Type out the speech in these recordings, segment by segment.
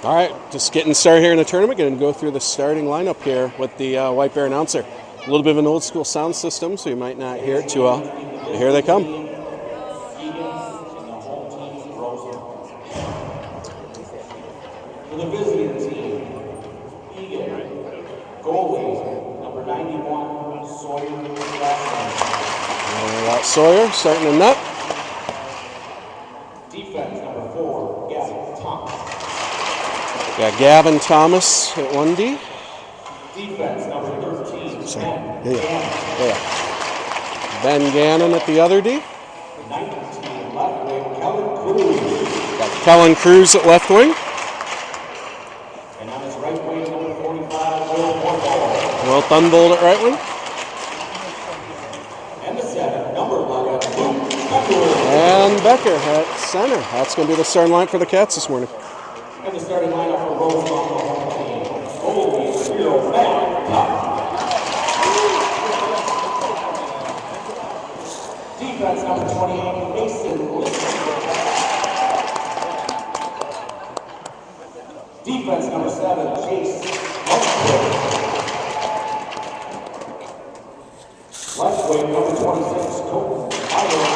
All right, just getting started here in the tournament. Going to go through the starting lineup here with the White Bear announcer. A little bit of an old school sound system, so you might not hear it too well. But here they come. Eagan and the home team, Rosemount. For the visiting team, Eagan, Goheen, number 91, Sawyer. Got Sawyer starting in net. Defense, number 4, Gavin Thomas. Got Gavin Thomas at 1D. Defense, number 13, Ben Gannon at the other D. 19, left wing, Kellen Cruz. Got Kellen Cruz at left wing. And on his right wing, number 45, Will Thunbold at right wing. And the center, number 11, Luke Becker. And Becker at center. That's going to be the starting line for the Cats this morning. And the starting lineup for Rosemount, the home team. Goalie, 0, Matt Tuck. Defense, number 28, Mason Lee. Defense, number 7, Chase Musgrove. Left wing, number 26, Cole Myers.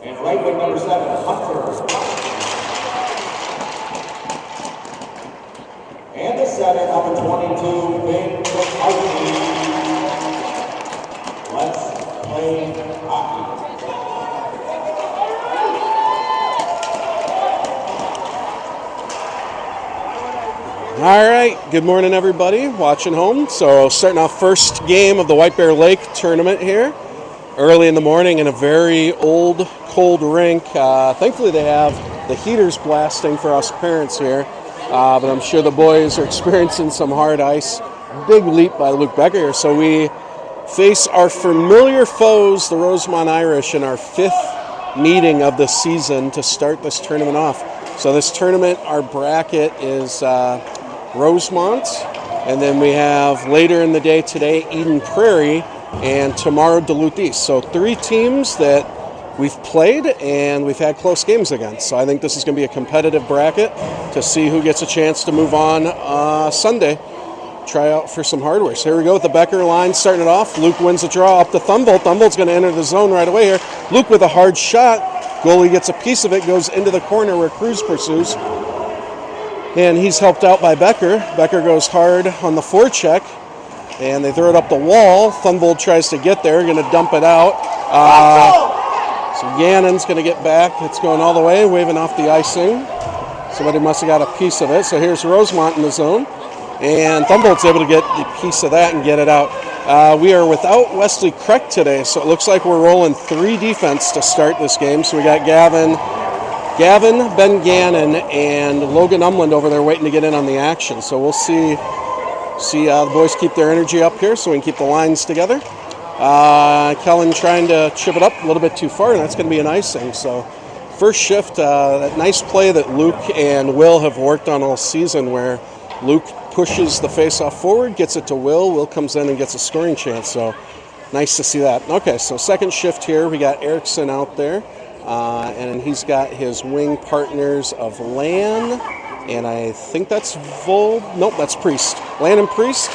And right wing, number 7, Hunter. And the center, number 22, Big McCarthy. Let's play hockey. All right, good morning everybody watching home. So starting off first game of the White Bear Lake tournament here. Early in the morning in a very old, cold rink. Thankfully they have the heaters blasting for us parents here. But I'm sure the boys are experiencing some hard ice. Big leap by Luke Becker here. So we face our familiar foes, the Rosemount Irish, in our 5th meeting of the season to start this tournament off. So this tournament, our bracket is Rosemount, and then we have later in the day today Eden Prairie, and tomorrow Duluth East. So 3 teams that we've played and we've had close games against. So I think this is going to be a competitive bracket to see who gets a chance to move on Sunday. Try out for some hardware. So here we go with the Becker line starting it off. Luke wins the draw up to Thunbold. Thunbold's going to enter the zone right away here. Luke with a hard shot. Goalie gets a piece of it, goes into the corner where Cruz pursues. And he's helped out by Becker. Becker goes hard on the forecheck. And they throw it up the wall. Thunbold tries to get there, going to dump it out. So Gannon's going to get back. It's going all the way, waving off the icing. Somebody must have got a piece of it. So here's Rosemount in the zone. And Thunbold's able to get a piece of that and get it out. We are without Wesley Kreck today, so it looks like we're rolling 3 defense to start this game. So we got Gavin, Ben Gannon, and Logan Umland over there waiting to get in on the action. So we'll see the boys keep their energy up here so we can keep the lines together. Kellen trying to chip it up a little bit too far, and that's going to be an icing. So first shift, that nice play that Luke and Will have worked on all season where Luke pushes the face-off forward, gets it to Will. Will comes in and gets a scoring chance, so nice to see that. Okay, so second shift here, we got Erickson out there, and he's got his wing partners of Lan, and I think that's nope, that's Priest. Lan and Priest,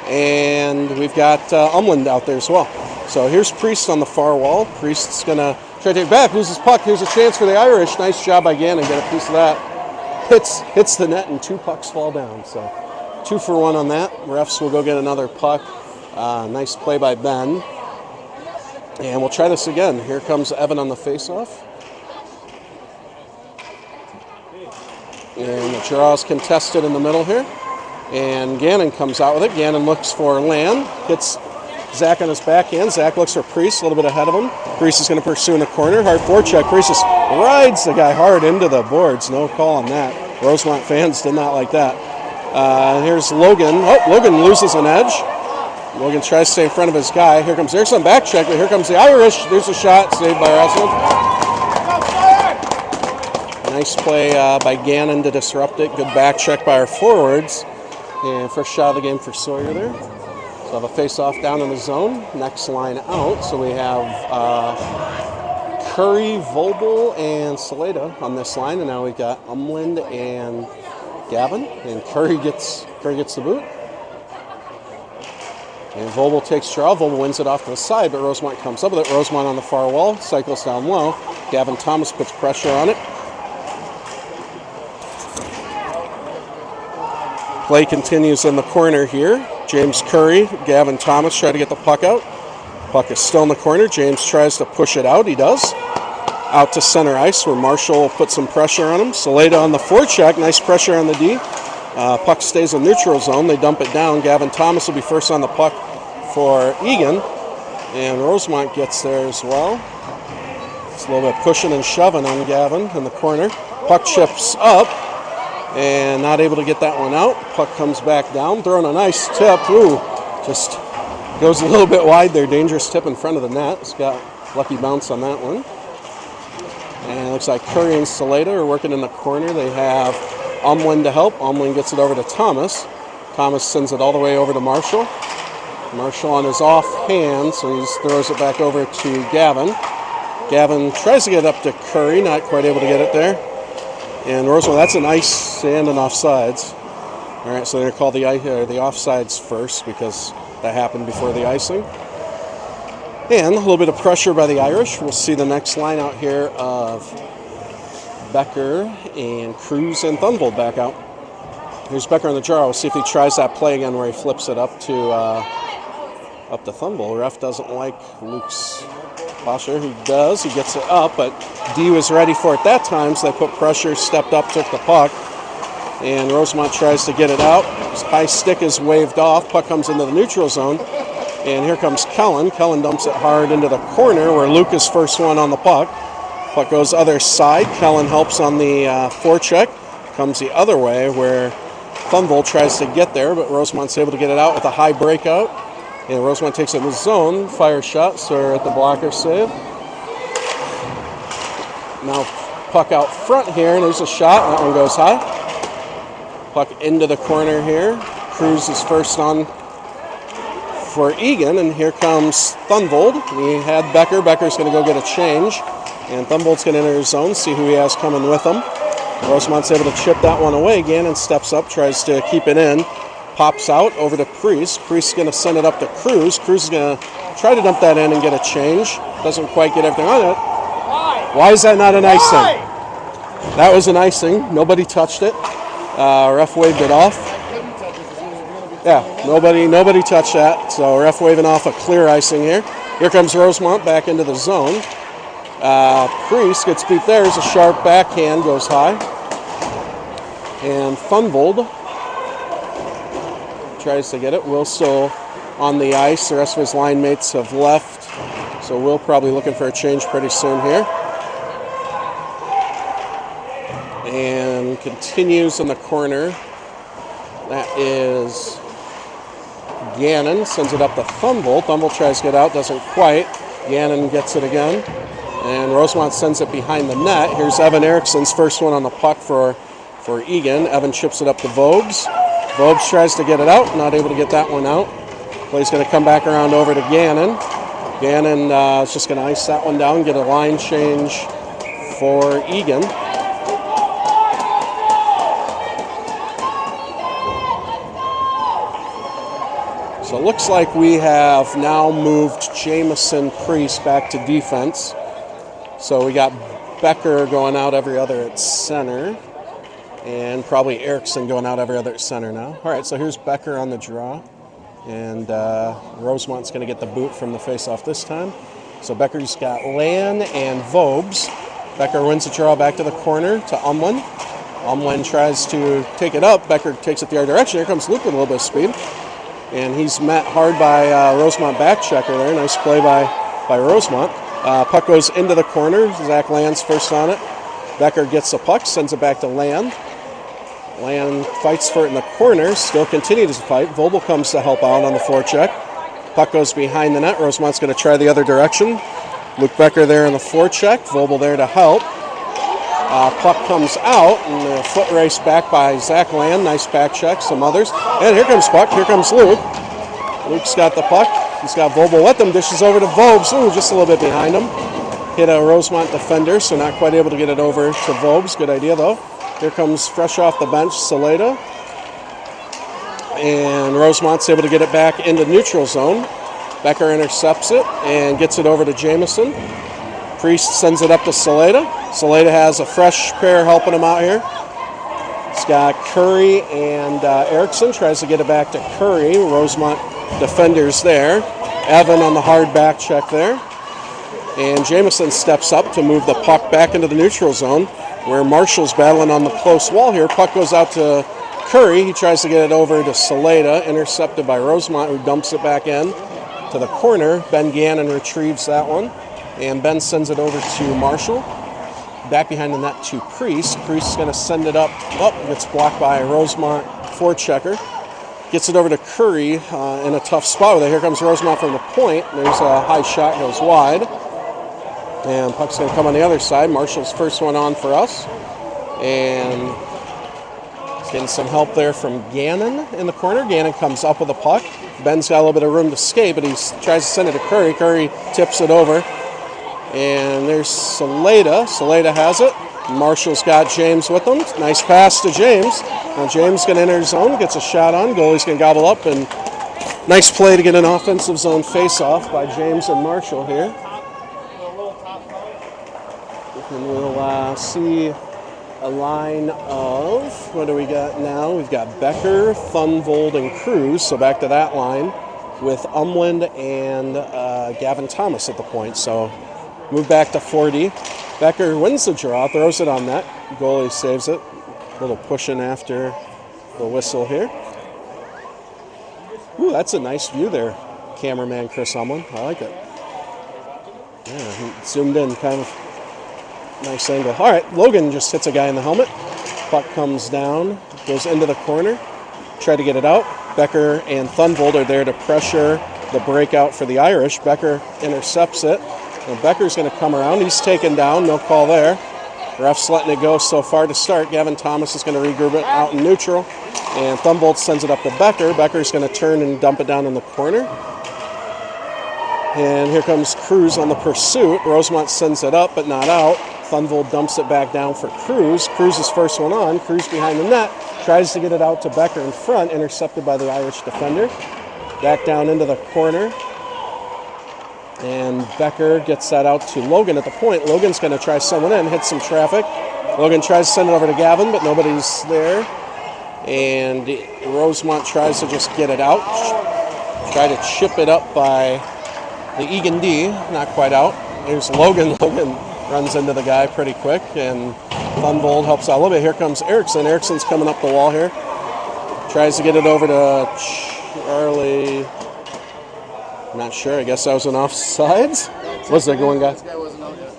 and we've got Umland out there as well. So here's Priest on the far wall. Priest's going to try to take it back, loses puck. Here's a chance for the Irish. Nice job by Gannon, get a piece of that. Hits the net and 2 pucks fall down, so 2 for 1 on that. Refs will go get another puck. Nice play by Ben. And we'll try this again. Here comes Evan on the faceoff. And the draw is contested in the middle here. And Gannon comes out with it. Gannon looks for Lan. Hits Zach on his backhand. Zach looks for Priest, a little bit ahead of him. Priest is going to pursue in the corner. Hard forecheck. Priest just rides the guy hard into the boards. No call on that. Rosemount fans did not like that. Here's Logan. Oh, Logan loses an edge. Logan tries to stay in front of his guy. Here comes Erickson back check, but here comes the Irish. There's a shot saved by Russell. Nice play by Gannon to disrupt it. Good back check by our forwards. And first shot of the game for Sawyer there. So have a face-off down in the zone. Next line out. So we have Curry, Vobel, and Saleda on this line, and now we've got Umland and Gavin, and Curry gets the boot. And Vobel takes draw. Vobel wins it off to the side, but Rosemount comes up with it. Rosemount on the far wall, cycles down low. Gavin Thomas puts pressure on it. Play continues in the corner here. James Curry, Gavin Thomas try to get the puck out. Puck is still in the corner. James tries to push it out. He does. Out to center ice where Marshall will put some pressure on him. Saleda on the forecheck. Nice pressure on the D. Puck stays in neutral zone. They dump it down. Gavin Thomas will be first on the puck for Eagan. And Rosemount gets there as well. It's a little bit pushing and shoving on Gavin in the corner. Puck chips up. And not able to get that one out. Puck comes back down. Throwing a nice tip. Ooh, just goes a little bit wide there. Dangerous tip in front of the net. It's got lucky bounce on that one. And it looks like Curry and Saleda are working in the corner. They have Umland to help. Umland gets it over to Thomas. Thomas sends it all the way over to Marshall. Marshall on his off hand, so he just throws it back over to Gavin. Gavin tries to get up to Curry, not quite able to get it there. And Rosemount, that's an ice and an offsides. All right, so they're going to call the offsides first because that happened before the icing. And a little bit of pressure by the Irish. We'll see the next line out here of Becker and Cruz and Thunvold back out. Here's Becker on the draw. We'll see if he tries that play again where he flips it up to Thunvold. Ref doesn't like Luke's posture. He does. He gets it up, but D was ready for it that time, so they put pressure, stepped up, took the puck. And Rosemount tries to get it out. His high stick is waved off. Puck comes into the neutral zone. And here comes Kellen. Kellen dumps it hard into the corner where Luke is first one on the puck. Puck goes other side. Kellen helps on the forecheck. Comes the other way where Thunvold tries to get there, but Rosemount's able to get it out with a high breakout. And Rosemount takes it in the zone. Fire shot, so we're at the blocker save. Now puck out front here, and there's a shot. That one goes high. Puck into the corner here. Cruz is first on for Eagan, and here comes Thunvold. We had Becker. Becker's going to go get a change, and Thunvold's going to enter his zone, see who he has coming with him. Rosemount's able to chip that one away. Gannon steps up, tries to keep it in, pops out over to Priest. Priest's going to send it up to Cruz. Cruz is going to try to dump that in and get a change. Doesn't quite get everything on it. Why is that not an icing? That was an icing. Nobody touched it. Ref waved it off. Yeah, nobody touched that. So ref waving off a clear icing here. Here comes Rosemount back into the zone. Priest gets beat there. There's a sharp backhand, goes high. And Thunvold tries to get it. Will still on the ice. The rest of his line mates have left. So Will probably looking for a change pretty soon here. And continues in the corner. That is Gannon. Sends it up to Thunvold. Thunvold tries to get out. Doesn't quite. Gannon gets it again. And Rosemount sends it behind the net. Here's Evan Erickson's first one on the puck for Eagan. Evan chips it up to Vobes. Vobes tries to get it out. Not able to get that one out. Play's going to come back around over to Gannon. Gannon is just going to ice that one down, get a line change for Eagan. So it looks like we have now moved Jamison Priest back to defense. So we got Becker going out every other at center. And probably Erickson going out every other at center now. All right, so here's Becker on the draw. And Rosemount's going to get the boot from the faceoff this time. So Becker's got Lan and Vobes. Becker wins the draw back to the corner to Umland. Umland tries to take it up. Becker takes it the other direction. Here comes Luke with a little bit of speed. And he's met hard by Rosemount back checker there. Nice play by Rosemount. Puck goes into the corner. Zach Land's first on it. Becker gets the puck, sends it back to Land. Land fights for it in the corner, still continues to fight. Vobel comes to help out on the forecheck. Puck goes behind the net. Rosemount's going to try the other direction. Luke Becker there in the forecheck. Vobel there to help. Puck comes out, and a foot race back by Zach Land. Nice back check, some others. And here comes puck. Here comes Luke. Luke's got the puck. He's got Vobel with him. Dishes over to Vobes. Ooh, just a little bit behind him. Hit a Rosemount defender, so not quite able to get it over to Vobes. Good idea, though. Here comes fresh off the bench, Saleda. And Rosemont's able to get it back into neutral zone. Becker intercepts it and gets it over to Jamison. Priest sends it up to Saleda. Saleda has a fresh pair helping him out here. He's got Curry and Erickson. Tries to get it back to Curry. Rosemount defenders there. Evan on the hard back check there. And Jamison steps up to move the puck back into the neutral zone where Marshall's battling on the close wall here. Puck goes out to Curry. He tries to get it over to Saleda, intercepted by Rosemount, who dumps it back in to the corner. Ben Gannon retrieves that one, and Ben sends it over to Marshall. Back behind the net to Priest. Priest's going to send it up. Gets blocked by Rosemount forechecker. Gets it over to Curry in a tough spot with it. Here comes Rosemount from the point. There's a high shot, goes wide. And puck's going to come on the other side. Marshall's first one on for us. And he's getting some help there from Gannon in the corner. Gannon comes up with the puck. Ben's got a little bit of room to skate, but he tries to send it to Curry. Curry tips it over. And there's Saleda. Saleda has it. Marshall's got James with him. Nice pass to James. Now James going to enter zone, gets a shot on. Goalie's going to gobble up. And nice play to get an offensive zone face-off by James and Marshall here. And we'll see a line of, what do we got now? We've got Becker, Thunvold, and Cruz. So back to that line with Umland and Gavin Thomas at the point. So move back to 40. Becker wins the draw, throws it on net. Goalie saves it. A little pushing after the whistle here. Ooh, that's a nice view there, cameraman Chris Umland. I like it. Yeah, he zoomed in, kind of nice angle. All right, Logan just hits a guy in the helmet. Puck comes down, goes into the corner. Try to get it out. Becker and Thunvold are there to pressure the breakout for the Irish. Becker intercepts it. Now Becker's going to come around. He's taken down. No call there. Ref's letting it go so far to start. Gavin Thomas is going to regroup it out in neutral. And Thunvold sends it up to Becker. Becker's going to turn and dump it down in the corner. And here comes Cruz on the pursuit. Rosemount sends it up, but not out. Thunvold dumps it back down for Cruz. Cruz is first one on. Cruz behind the net. Tries to get it out to Becker in front. Intercepted by the Irish defender. Back down into the corner. And Becker gets that out to Logan at the point. Logan's going to try someone in, hit some traffic. Logan tries to send it over to Gavin, but nobody's there. And Rosemount tries to just get it out. Try to chip it up by the Eagan D. Not quite out. There's Logan. Logan runs into the guy pretty quick, and Thunvold helps out a little bit. Here comes Erickson. Erickson's coming up the wall here. Tries to get it over to Charlie. Not sure. I guess that was an offsides. Was there going, guy?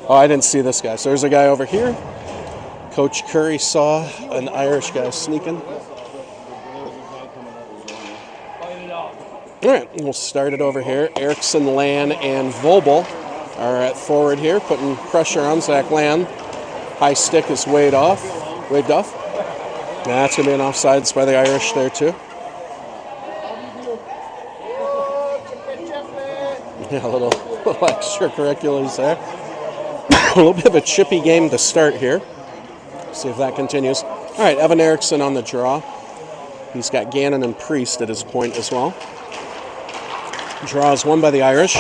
Oh, I didn't see this guy. So there's a guy over here. Coach Curry saw an Irish guy sneaking. All right, we'll start it over here. Erickson, Lan, and Vobel are at forward here, putting pressure on Zach Lan. High stick is waved off. That's going to be an offsides by the Irish there, too. Yeah, a little extracurriculars there. A little bit of a chippy game to start here. See if that continues. All right, Evan Erickson on the draw. He's got Gannon and Priest at his point as well. Draw is won by the Irish.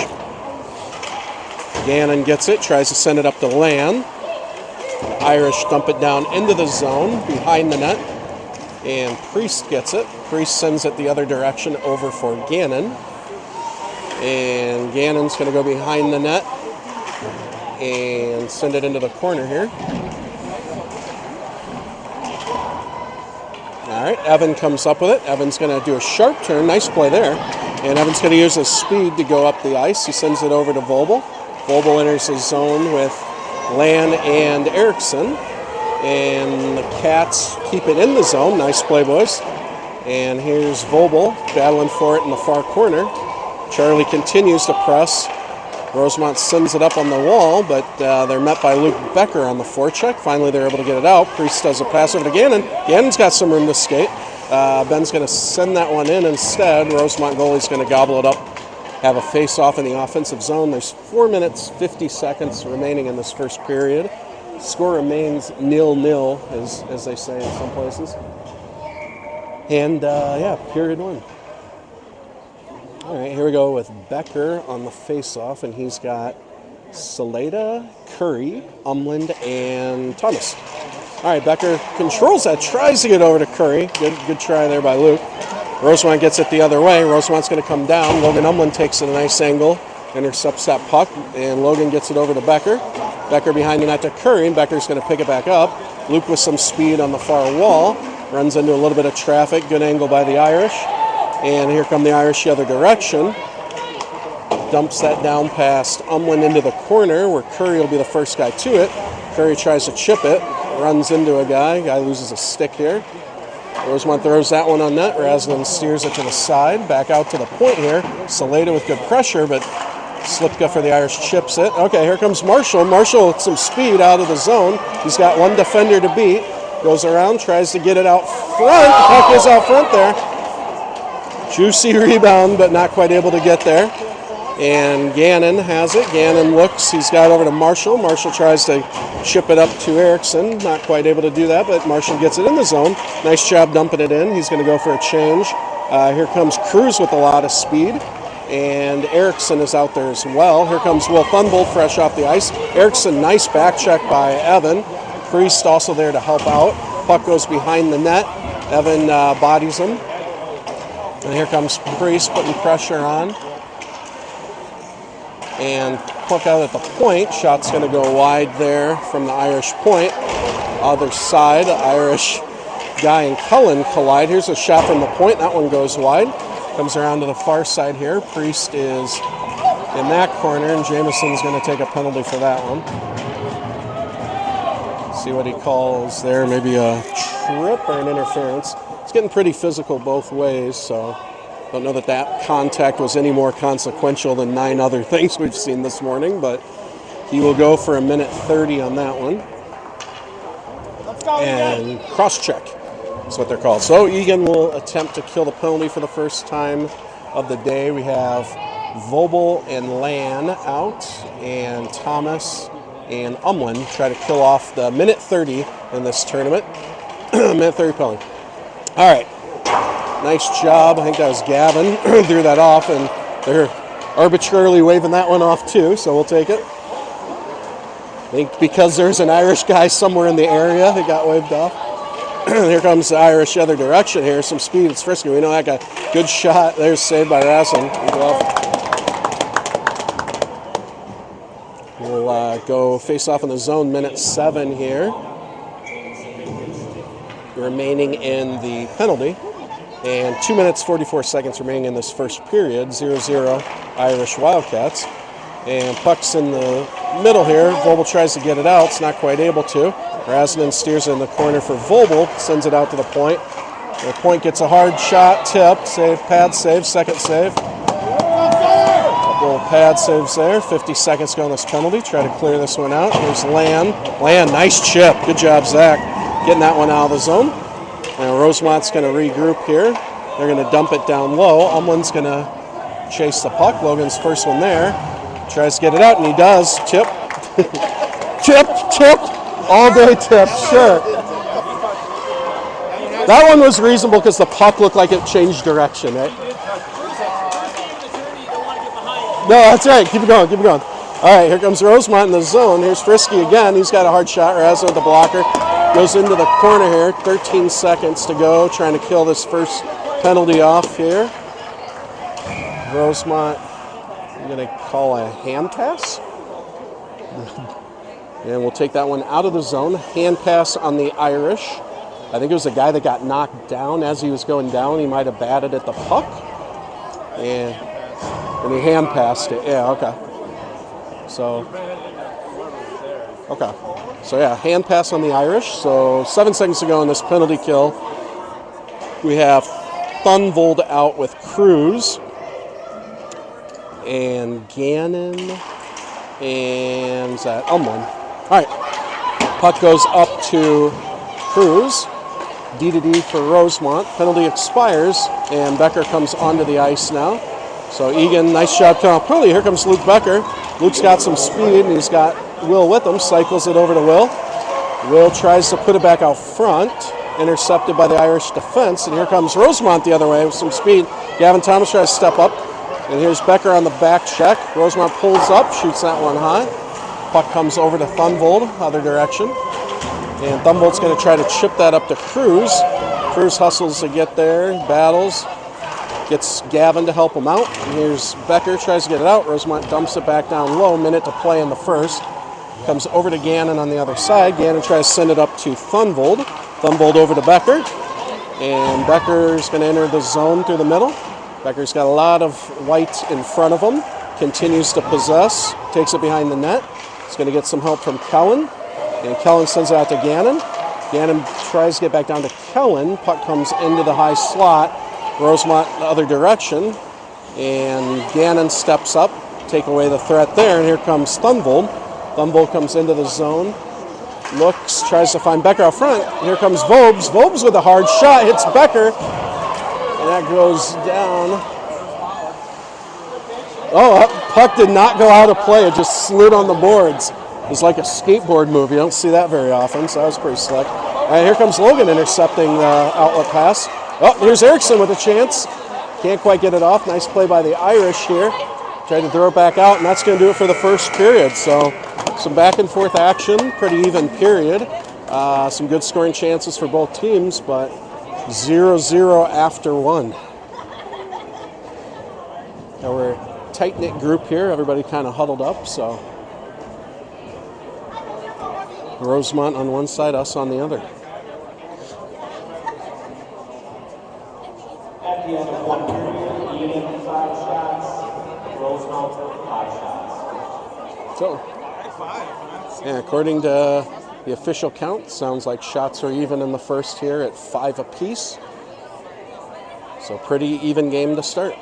Gannon gets it, tries to send it up to Lan. The Irish dump it down into the zone behind the net. And Priest gets it. Priest sends it the other direction over for Gannon. And Gannon's going to go behind the net and send it into the corner here. All right, Evan comes up with it. Evan's going to do a sharp turn. Nice play there. And Evan's going to use his speed to go up the ice. He sends it over to Vobel. Vobel enters his zone with Lan and Erickson. And the Cats keep it in the zone. Nice play, boys. And here's Vobel battling for it in the far corner. Charlie continues to press. Rosemount sends it up on the wall, but they're met by Luke Becker on the forecheck. Finally, they're able to get it out. Priest does a pass over to Gannon. Gannon's got some room to skate. Ben's going to send that one in instead. Rosemount goalie's going to gobble it up have a face-off in the offensive zone. There's 4 minutes, 50 seconds remaining in this first period. Score remains 0-0, as they say in some places. And, period 1. All right, here we go with Becker on the face-off, and he's got Saleda, Curry, Umland, and Thomas. All right, Becker controls that, tries to get over to Curry. Good try there by Luke. Rosemount gets it the other way. Rosemount's going to come down. Logan Umland takes it a nice angle, intercepts that puck, and Logan gets it over to Becker. Becker behind the net to Curry, and Becker's going to pick it back up. Luke with some speed on the far wall. Runs into a little bit of traffic. Good angle by the Irish. And here come the Irish the other direction. Dumps that down past Umland into the corner, where Curry will be the first guy to it. Curry tries to chip it. Runs into a guy. Guy loses a stick here. Rosemount throws that one on net. Raslin steers it to the side. Back out to the point here. Saleda with good pressure, but Slipka for the Irish chips it. Okay, here comes Marshall. Marshall with some speed out of the zone. He's got one defender to beat. Goes around, tries to get it out front. Puck is out front there. Juicy rebound, but not quite able to get there. And Gannon has it. Gannon looks. He's got over to Marshall. Marshall tries to chip it up to Erickson. Not quite able to do that, but Marshall gets it in the zone. Nice job dumping it in. He's going to go for a change. Here comes Cruz with a lot of speed. And Erickson is out there as well. Here comes Will Thunbolt fresh off the ice. Erickson, nice back check by Evan. Priest also there to help out. Puck goes behind the net. Evan bodies him. And here comes Priest putting pressure on. And puck out at the point. Shot's going to go wide there from the Irish point. Other side, the Irish guy and Cullen collide. Here's a shot from the point. That one goes wide. Comes around to the far side here. Priest is in that corner, and Jameson's going to take a penalty for that one. See what he calls there. Maybe a trip or an interference. It's getting pretty physical both ways, so don't know that contact was any more consequential than 9 other things we've seen this morning, but he will go for a minute 30 on that one. And cross-check is what they're called. So Eagan will attempt to kill the penalty for the first time of the day. We have Vobel and Lan out, and Thomas and Umland try to kill off the minute 30 in this tournament. Minute 30 penalty. All right. Nice job. I think that was Gavin. Threw that off, and they're arbitrarily waving that one off too, so we'll take it. I think because there's an Irish guy somewhere in the area, it got waved off. Here comes the Irish the other direction here. Some speed. It's Frisky. We know that guy. Good shot. There's saved by Rassin. We'll go face off in the zone. Minute 7 here. Remaining in the penalty. And 2 minutes, 44 seconds remaining in this first period. 0-0 Irish Wildcats. And puck's in the middle here. Vobel tries to get it out. It's not quite able to. Rasnin steers it in the corner for Vobel. Sends it out to the point. The point gets a hard shot. Tip. Save. Pad save. Second save. Couple pad saves there. 50 seconds to go on this penalty. Try to clear this one out. Here's Lan. Lan, nice chip. Good job, Zach. Getting that one out of the zone. Now Rosemont's going to regroup here. They're going to dump it down low. Umland's going to chase the puck. Logan's first one there. Tries to get it out, and he does. Tip. Tip. All day tip, sure. That one was reasonable because the puck looked like it changed direction, right? No, that's right. Keep it going. All right, here comes Rosemount in the zone. Here's Frisky again. He's got a hard shot. Razzo with the blocker. Goes into the corner here. 13 seconds to go. Trying to kill this first penalty off here. Rosemount, I'm going to call a hand pass. And we'll take that one out of the zone. Hand pass on the Irish. I think it was a guy that got knocked down as he was going down. He might have batted at the puck. And he hand passed it. Yeah, okay. So yeah, hand pass on the Irish. So 7 seconds to go in this penalty kill. We have Thunvold out with Cruz. And Gannon. And is that Umland? All right. Puck goes up to Cruz. D to D for Rosemount. Penalty expires, and Becker comes onto the ice now. So Eagan, nice job coming up early. Here comes Luke Becker. Luke's got some speed, and he's got Will with him. Cycles it over to Will. Will tries to put it back out front. Intercepted by the Irish defense. And here comes Rosemount the other way with some speed. Gavin Thomas tries to step up. And here's Becker on the back check. Rosemount pulls up, shoots that one high. Puck comes over to Thunvold, other direction. And Thunvold's going to try to chip that up to Cruz. Cruz hustles to get there, battles. Gets Gavin to help him out. And here's Becker, tries to get it out. Rosemount dumps it back down low, minute to play in the first. Comes over to Gannon on the other side. Gannon tries to send it up to Thunvold. Thunvold over to Becker. And Becker's going to enter the zone through the middle. Becker's got a lot of white in front of him. Continues to possess. Takes it behind the net. He's going to get some help from Kellen. And Kellen sends it out to Gannon. Gannon tries to get back down to Kellen. Puck comes into the high slot. Rosemount the other direction, and Gannon steps up, take away the threat there, and here comes Thunvold. Thunvold comes into the zone, looks, tries to find Becker out front. Here comes Vobes. Vobes with a hard shot, hits Becker, and that goes down. Oh, that puck did not go out of play. It just slid on the boards. It was like a skateboard move. You don't see that very often, so that was pretty slick. All right, here comes Logan intercepting the outlet pass. Oh, here's Erickson with a chance. Can't quite get it off. Nice play by the Irish here. Tried to throw it back out, and that's going to do it for the first period. So some back and forth action, pretty even period. Some good scoring chances for both teams, but 0-0 after one. Now we're a tight-knit group here. Everybody kind of huddled up, so Rosemount on one side, us on the other. At the end of one period, Eagan 5 shots, Rosemount 5 shots. So, yeah, according to the official count, sounds like shots are even in the first here at 5 apiece. So pretty even game to start.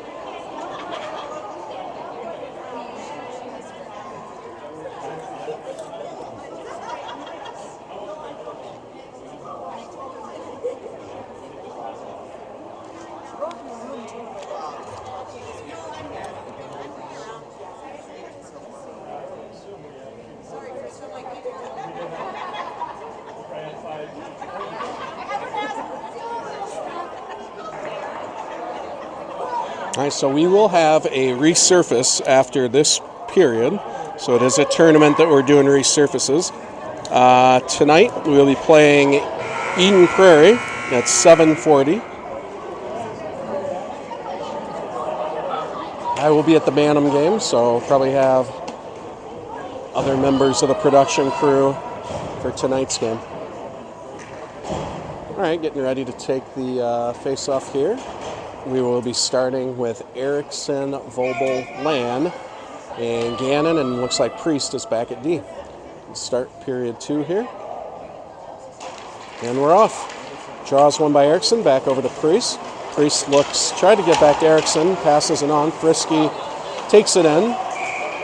All right, so we will have a resurface after this period. So it is a tournament that we're doing resurfaces. Tonight we will be playing Eden Prairie at 7:40. I will be at the Bantam game, so probably have other members of the production crew for tonight's game. All right, getting ready to take the face-off here. We will be starting with Erickson, Vobel, Land, and Gannon, and looks like Priest is back at D. Start period 2 here. And we're off. Draws one by Erickson, back over to Priest. Priest looks, tried to get back to Erickson, passes it on. Frisky takes it in.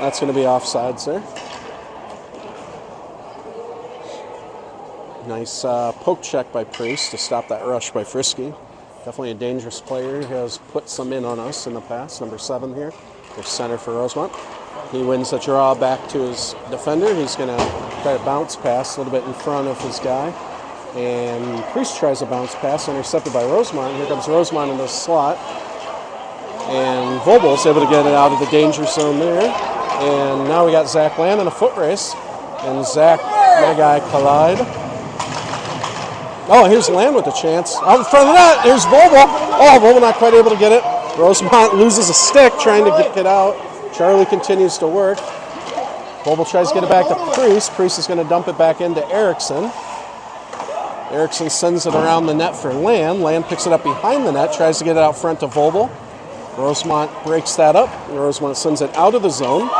That's going to be offsides there. Nice poke check by Priest to stop that rush by Frisky. Definitely a dangerous player. He has put some in on us in the past. Number 7 here, the center for Rosemount. He wins the draw back to his defender. He's going to try to bounce pass a little bit in front of his guy. And Priest tries a bounce pass, intercepted by Rosemount. Here comes Rosemount in the slot. And Vobel's able to get it out of the danger zone there. And now we got Zach Land in a foot race. And Zach, my guy, collide. Oh, here's Land with a chance. Out in front of that, here's Vobel. Oh, Vobel not quite able to get it. Rosemount loses a stick trying to get it out. Charlie continues to work. Vobel tries to get it back to Priest. Priest is going to dump it back into Erickson. Erickson sends it around the net for Land. Land picks it up behind the net, tries to get it out front to Vobel. Rosemount breaks that up. Rosemount sends it out of the zone.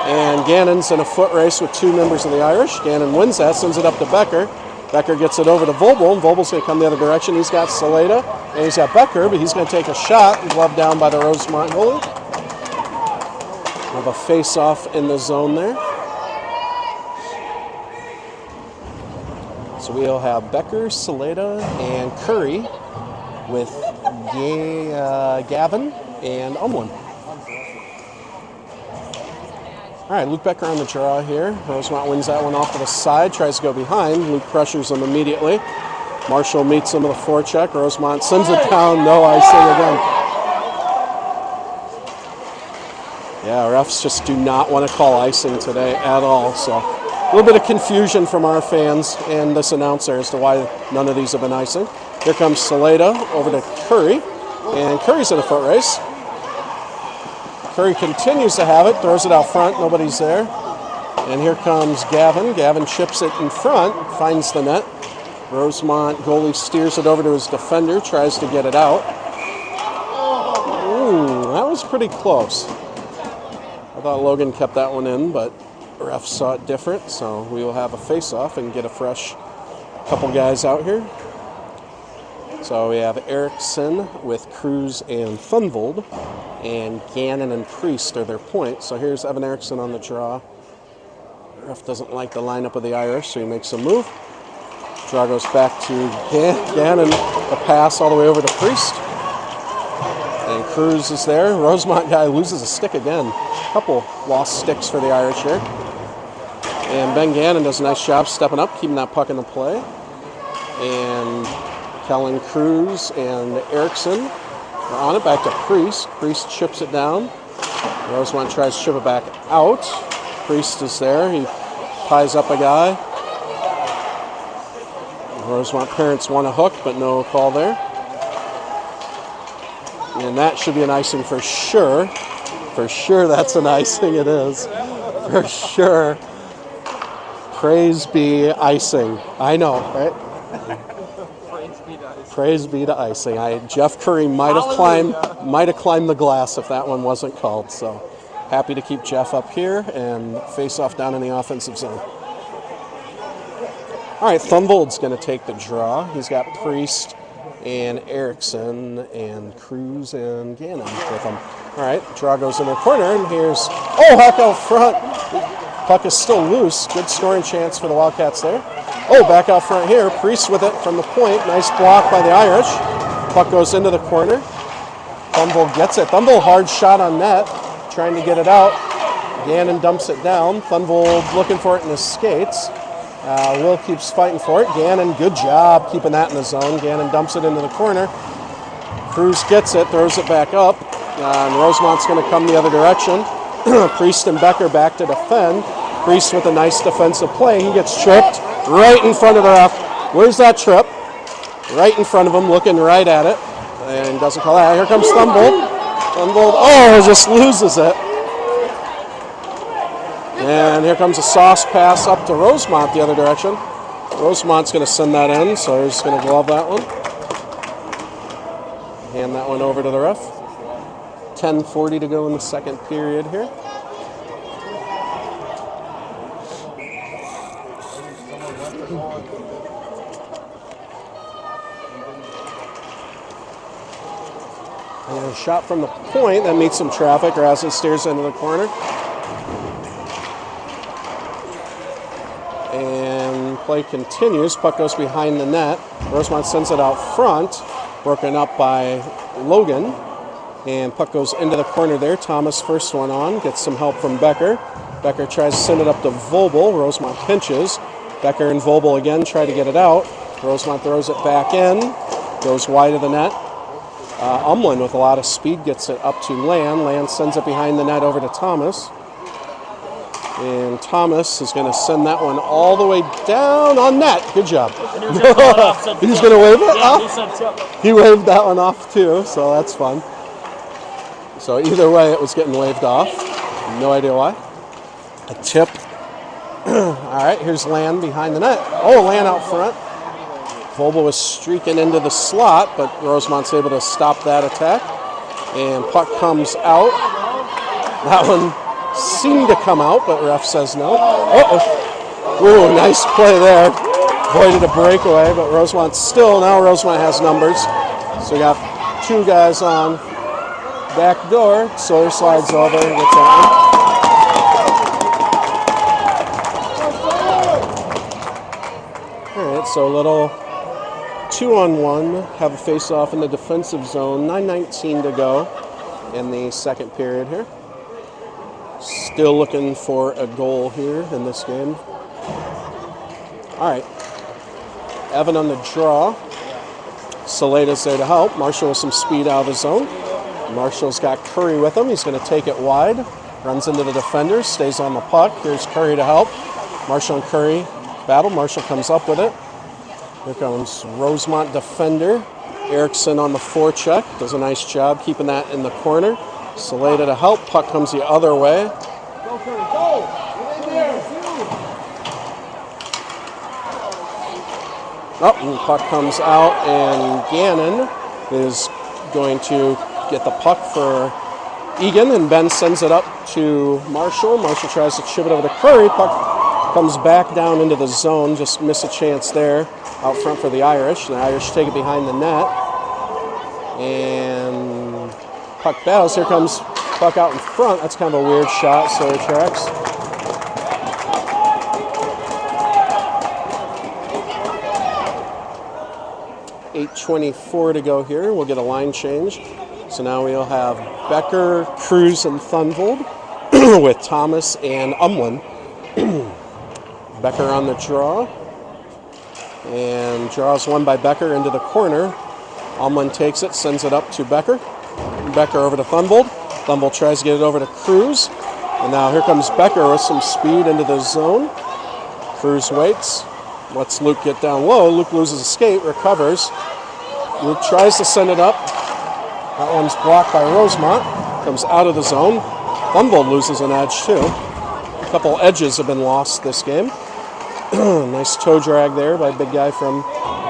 And Gannon's in a foot race with 2 members of the Irish. Gannon wins that, sends it up to Becker. Becker gets it over to Vobel, and Vobel's going to come the other direction. He's got Saleda, and he's got Becker, but he's going to take a shot, glove down by the Rosemount goalie. Have a face-off in the zone there. So we'll have Becker, Saleda, and Curry with Gavin and Umlin. All right, Luke Becker on the draw here. Rosemount wins that one off to the side, tries to go behind. Luke pressures him immediately. Marshall meets him with a forecheck. Rosemount sends it down, no icing again. Yeah, refs just do not want to call icing today at all. So a little bit of confusion from our fans and this announcer as to why none of these have been icing. Here comes Saleda over to Curry, and Curry's in a foot race. Curry continues to have it, throws it out front, nobody's there. And here comes Gavin. Gavin chips it in front, finds the net. Rosemount goalie steers it over to his defender, tries to get it out. Ooh, that was pretty close. I thought Logan kept that one in, but the ref saw it different, so we will have a face-off and get a fresh couple guys out here. So we have Erickson with Cruz and Thunvold, and Gannon and Priest are their points. So here's Evan Erickson on the draw. The ref doesn't like the lineup of the Irish, so he makes a move. Draw goes back to Gannon, the pass all the way over to Priest. And Cruz is there. Rosemount guy loses a stick again. A couple lost sticks for the Irish here. And Ben Gannon does a nice job stepping up, keeping that puck in the play. And Kellen Cruz and Erickson are on it, back to Priest. Priest chips it down. Rosemount tries to chip it back out. Priest is there. He ties up a guy. Rosemount parents want a hook, but no call there. And that should be an icing for sure. For sure that's an icing, it is. For sure. Praise be icing. I know, right? Praise be to icing. Jeff Curry might have climbed the glass if that one wasn't called. So happy to keep Jeff up here and face off down in the offensive zone. All right, Thunvold's going to take the draw. He's got Priest and Erickson and Cruz and Gannon with him. All right, draw goes in the corner, and here's, Huck out front. Puck is still loose. Good scoring chance for the Wildcats there. Back out front here. Priest with it from the point. Nice block by the Irish. Puck goes into the corner. Thunvold gets it. Thunvold hard shot on net, trying to get it out. Gannon dumps it down. Thunvold looking for it in his skates. Will keeps fighting for it. Gannon, good job keeping that in the zone. Gannon dumps it into the corner. Cruz gets it, throws it back up. And Rosemount's going to come the other direction. Priest and Becker back to defend. Priest with a nice defensive play. He gets tripped right in front of the ref. Where's that trip? Right in front of him, looking right at it. And doesn't call that. Here comes Thunvold. Thunvold, just loses it. And here comes a sauce pass up to Rosemount the other direction. Rosemount's going to send that in, so he's going to glove that one. Hand that one over to the ref. 10:40 to go in the second period here. And a shot from the point that meets some traffic. Rasmus steers into the corner. And play continues. Puck goes behind the net. Rosemount sends it out front. Broken up by Logan. And puck goes into the corner there. Thomas first one on. Gets some help from Becker. Becker tries to send it up to Vobel. Rosemount pinches. Becker and Vobel again try to get it out. Rosemount throws it back in. Goes wide of the net. Umlin with a lot of speed gets it up to Land. Land sends it behind the net over to Thomas. And Thomas is going to send that one all the way down on net. Good job. He's going to wave it off? He waved that one off too, so that's fun. So either way, it was getting waved off. No idea why. A tip. All right, here's Land behind the net. Land out front. Vobel was streaking into the slot, but Rosemount's able to stop that attack. And puck comes out. That one seemed to come out, but ref says no. Ooh, nice play there. Avoided a breakaway, but Rosemount Rosemount has numbers. So we got two guys on back door. Sawyer slides over and gets that one. All right, so a little 2-on-1, have a face-off in the defensive zone. 9:19 to go in the second period here. Still looking for a goal here in this game. All right. Evan on the draw. Saleda's there to help. Marshall with some speed out of the zone. Marshall's got Curry with him. He's going to take it wide. Runs into the defender. Stays on the puck. Here's Curry to help. Marshall and Curry battle. Marshall comes up with it. Here comes Rosemount defender. Erickson on the forecheck. Does a nice job keeping that in the corner. Saleda to help. Puck comes the other way. Go, Curry, go! Get in there, Oh, and the puck comes out, and Gannon is going to get the puck for Eagan, and Ben sends it up to Marshall. Marshall tries to chip it over to Curry. Puck comes back down into the zone. Just miss a chance there out front for the Irish. The Irish take it behind the net. And puck battles. Here comes puck out in front. That's kind of a weird shot, so it tracks. .8:24 to go here. We'll get a line change. So now we'll have Becker, Cruz, and Thunvold with Thomas and Umlin. Becker on the draw. And draws one by Becker into the corner. Umlin takes it, sends it up to Becker. Becker over to Thunvold. Thunvold tries to get it over to Cruz. And now here comes Becker with some speed into the zone. Cruz waits. Lets Luke get down low. Luke loses a skate, recovers. Luke tries to send it up. That one's blocked by Rosemount. Comes out of the zone. Thunvold loses an edge too. A couple edges have been lost this game. Nice toe drag there by a big guy from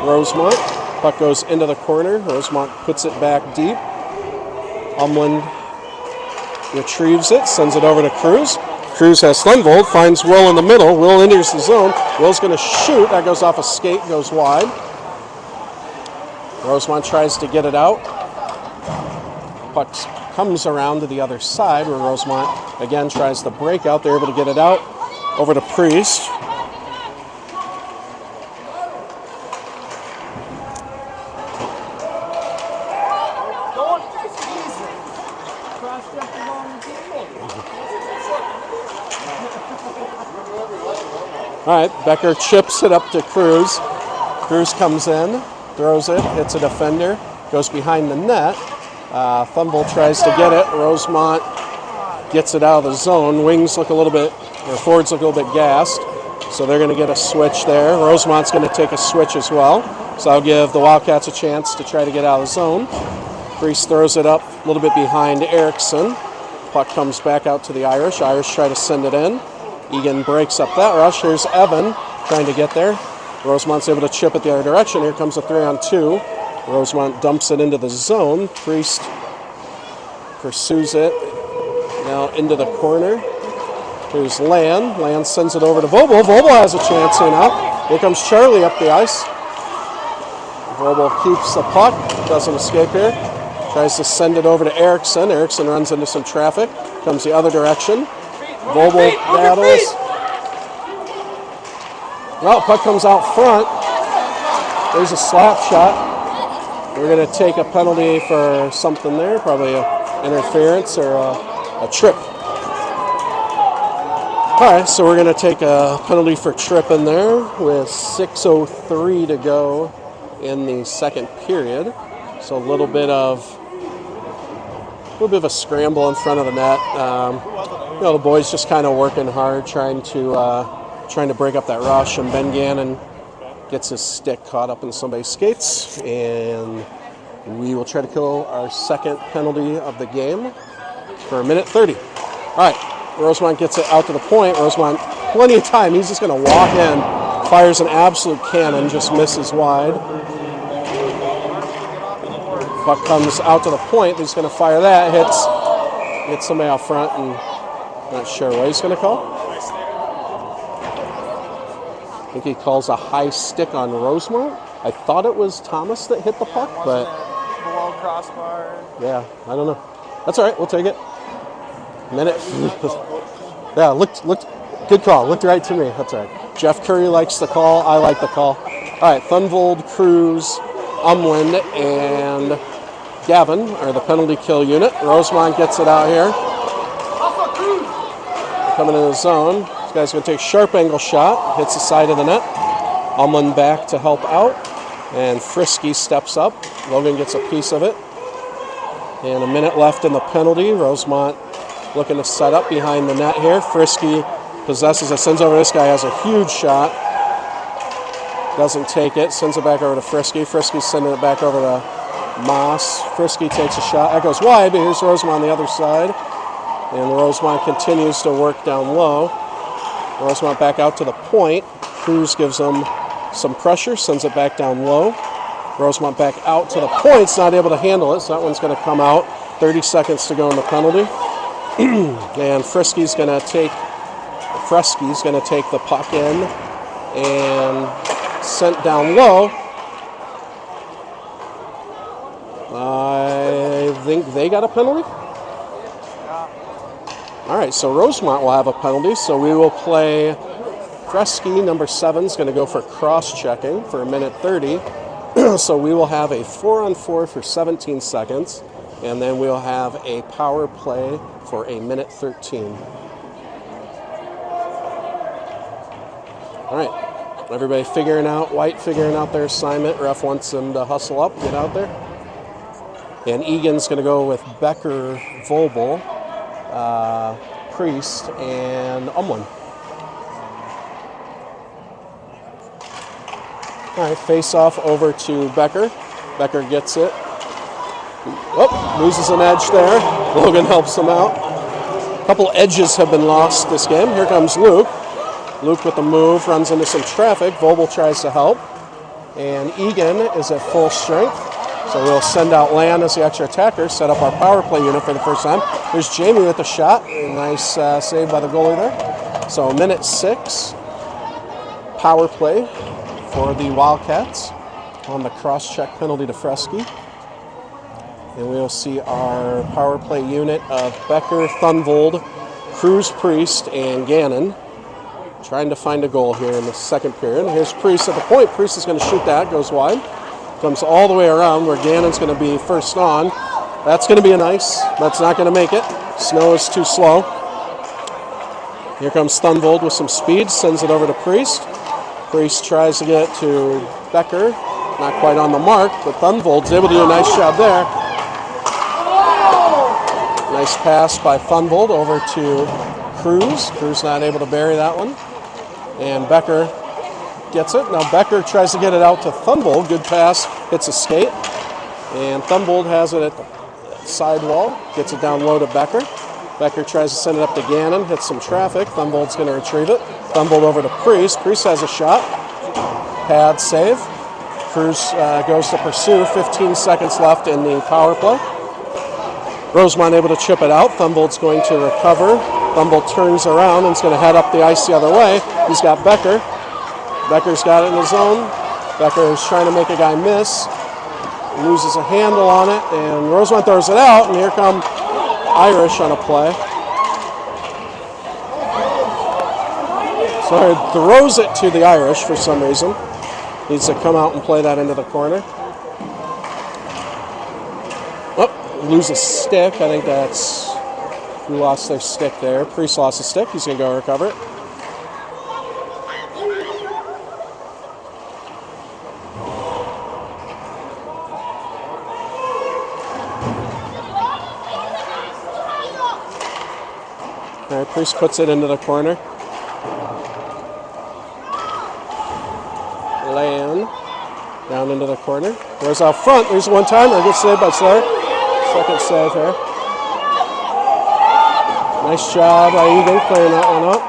Rosemount. Puck goes into the corner. Rosemount puts it back deep. Umlin retrieves it, sends it over to Cruz. Cruz has Thunvold, finds Will in the middle. Will enters the zone. Will's going to shoot. That goes off a skate, goes wide. Rosemount tries to get it out. Puck comes around to the other side where Rosemount again tries to break out. They're able to get it out. Over to Priest. All right, Becker chips it up to Cruz. Cruz comes in, throws it, hits a defender, goes behind the net. Thunvold tries to get it. Rosemount gets it out of the zone. Wings look a little bit, or forwards look a little bit gassed, so they're going to get a switch there. Rosemount's going to take a switch as well, so I'll give the Wildcats a chance to try to get out of the zone. Priest throws it up a little bit behind Erickson. Puck comes back out to the Irish. Irish try to send it in. Eagan breaks up that rush. Here's Evan trying to get there. Rosemount's able to chip it the other direction. Here comes a 3-on-2. Rosemount dumps it into the zone. Priest pursues it now into the corner. Here's Land. Land sends it over to Vobel. Vobel has a chance here now. Here comes Charlie up the ice. Vobel keeps the puck. Doesn't escape here. Tries to send it over to Erickson. Erickson runs into some traffic. Comes the other direction. Vobel battles. Well, puck comes out front. There's a slap shot. We're going to take a penalty for something there, probably an interference or a trip. All right, so we're going to take a penalty for tripping there with 6:03 to go in the second period. So a little bit of a scramble in front of the net. The boys just kind of working hard, trying to break up that rush, and Ben Gannon gets his stick caught up in somebody's skates, and we will try to kill our second penalty of the game for 1:30. All right, Rosemount gets it out to the point. Rosemount, plenty of time. He's just going to walk in, fires an absolute cannon, just misses wide. Puck comes out to the point. He's going to fire that, hits somebody out front, and not sure what he's going to call. I think he calls a high stick on Rosemount. I thought it was Thomas that hit the puck, but below crossbar. Yeah, I don't know. That's all right. We'll take it. Minute. Yeah, looked. Good call. Looked right to me. That's all right. Jeff Curry likes the call. I like the call. All right. Thunvold, Cruz, Umlin, and Gavin are the penalty kill unit. Rosemount gets it out here. coming in the zone. This guy's going to take a sharp angle shot, hits the side of the net. Umlin back to help out, and Frisky steps up. Logan gets a piece of it. And a minute left in the penalty. Rosemount looking to set up behind the net here. Frisky possesses it, sends over this guy, has a huge shot. Doesn't take it, sends it back over to Frisky. Frisky's sending it back over to Moss. Frisky takes a shot. That goes wide, but here's Rosemount on the other side. And Rosemount continues to work down low. Rosemount back out to the point. Cruz gives them some pressure, sends it back down low. Rosemount back out to the point's not able to handle it, so that one's going to come out. 30 seconds to go in the penalty. And Frisky's going to take the puck in and sent down low. I think they got a penalty. All right, so Rosemount will have a penalty, so we will play Frisky, number 7, is going to go for cross-checking for a minute 30. So we will have a 4-on-4 for 17 seconds, and then we'll have a power play for a minute 13. All right, everybody White figuring out their assignment. Ref wants them to hustle up, get out there. And Egan's going to go with Becker, Vobel, Priest, and Umlin. All right, face off over to Becker. Becker gets it. Oh, loses an edge there. Logan helps him out. A couple edges have been lost this game. Here comes Luke. Luke with the move, runs into some traffic. Vobel tries to help. And Egan is at full strength. So we'll send out Lan as the extra attacker, set up our power play unit for the first time. There's Jamie with the shot. Nice save by the goalie there. So minute 6, power play for the Wildcats on the cross-check penalty to Frisky. And we'll see our power play unit of Becker, Thunvold, Cruz, Priest, and Gannon trying to find a goal here in the second period. Here's Priest at the point. Priest is going to shoot that, goes wide. Comes all the way around where Gannon's going to be first on. That's going to be an ice. That's not going to make it. Snow is too slow. Here comes Thunvold with some speed, sends it over to Priest. Priest tries to get to Becker. Not quite on the mark, but Thunvold's able to do a nice job there. Nice pass by Thunvold over to Cruz. Cruz not able to bury that one. And Becker gets it. Now Becker tries to get it out to Thunvold. Good pass, hits a skate. And Thunvold has it at the sidewall. Gets it down low to Becker. Becker tries to send it up to Gannon. Hits some traffic. Thunvold's going to retrieve it. Thunvold over to Priest. Priest has a shot. Pad save. Cruz goes to pursue. 15 seconds left in the power play. Rosemount able to chip it out. Thunvold's going to recover. Thunvold turns around and is going to head up the ice the other way. He's got Becker. Becker's got it in the zone. Becker is trying to make a guy miss. Loses a handle on it, and Rosemount throws it out, and here come Irish on a play. So he throws it to the Irish for some reason. Needs to come out and play that into the corner. Oh, lose a stick. I think that's who lost their stick there. Priest lost a stick. He's going to go recover it. All right, Priest puts it into the corner. Lan down into the corner. Goes out front. There's a one-timer. Good save by Slayer. Second save here. Nice job by Eagan clearing that one up.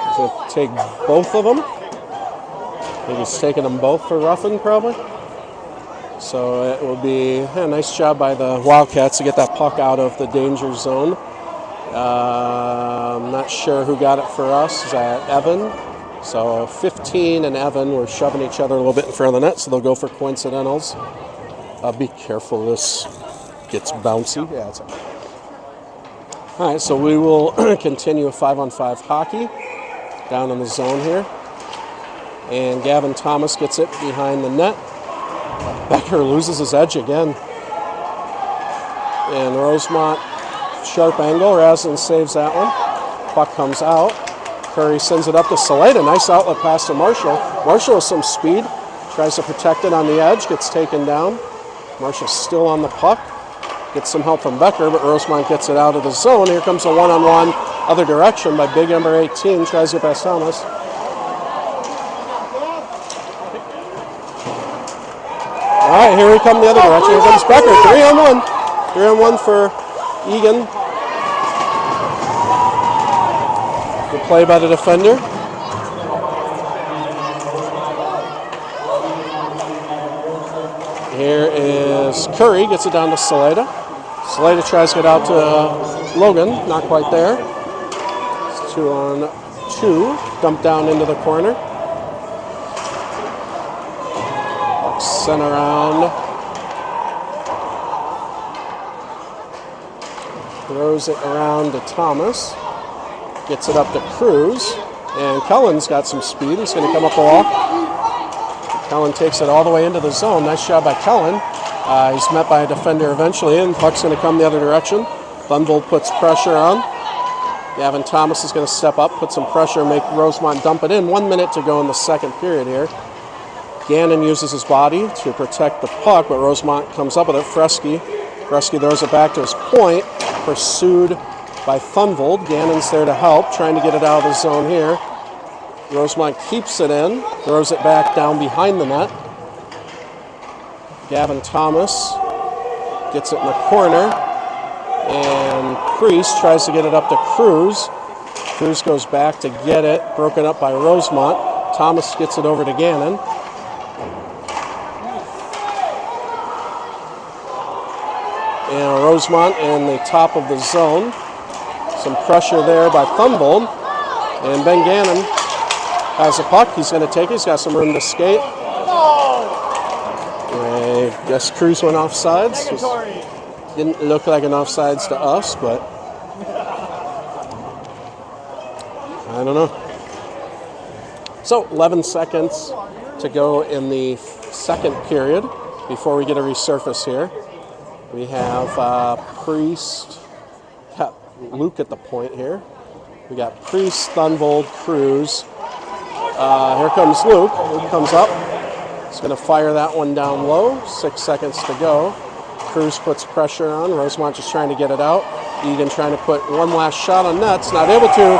He's going to take both of them. I think he's taking them both for roughing probably. So it will be a nice job by the Wildcats to get that puck out of the danger zone. I'm not sure who got it for us. Is that Evan? So 15 and Evan were shoving each other a little bit in front of the net, so they'll go for coincidentals. Be careful, this gets bouncy. Yeah, it's okay. All right, so we will continue a 5-on-5 hockey down in the zone here. And Gavin Thomas gets it behind the net. Becker loses his edge again. And Rosemount sharp angle. Raslin saves that one. Puck comes out. Curry sends it up to Saleda. Nice outlet pass to Marshall. Marshall with some speed. Tries to protect it on the edge. Gets taken down. Marshall's still on the puck. Gets some help from Becker, but Rosemount gets it out of the zone. Here comes a one-on-one other direction by big number 18. Tries to get past Thomas. All right, here we come the other direction. Here comes Becker. 3-on-1. 3-on-1 for Eagan. Good play by the defender. Here is Curry. Gets it down to Saleda. Saleda tries to get out to Logan. Not quite there. It's 2-on-2. Dumped down into the corner. Sent around. Throws it around to Thomas. Gets it up to Cruz. And Cullen's got some speed. He's going to come up the wall. Cullen takes it all the way into the zone. Nice job by Cullen. He's met by a defender eventually, and puck's going to come the other direction. Thunvold puts pressure on. Gavin Thomas is going to step up, put some pressure, make Rosemount dump it in. 1 minute to go in the second period here. Gannon uses his body to protect the puck, but Rosemount comes up with it. Fresky throws it back to his point, pursued by Thunvold. Gannon's there to help, trying to get it out of the zone here. Rosemount keeps it in, throws it back down behind the net. Gavin Thomas gets it in the corner, and Priest tries to get it up to Cruz. Cruz goes back to get it, broken up by Rosemount. Thomas gets it over to Gannon. And Rosemount in the top of the zone. Some pressure there by Thunvold. And Ben Gannon has a puck. He's going to take it. He's got some room to skate. I guess Cruz went offsides. Didn't look like an offsides to us, but I don't know. So 11 seconds to go in the second period before we get a resurface here. We have Priest, Luke at the point here. We got Priest, Thunvold, Cruz. Here comes Luke. Luke comes up. He's going to fire that one down low. 6 seconds to go. Cruz puts pressure on. Rosemount just trying to get it out. Eagan trying to put one last shot on nets. Not able to.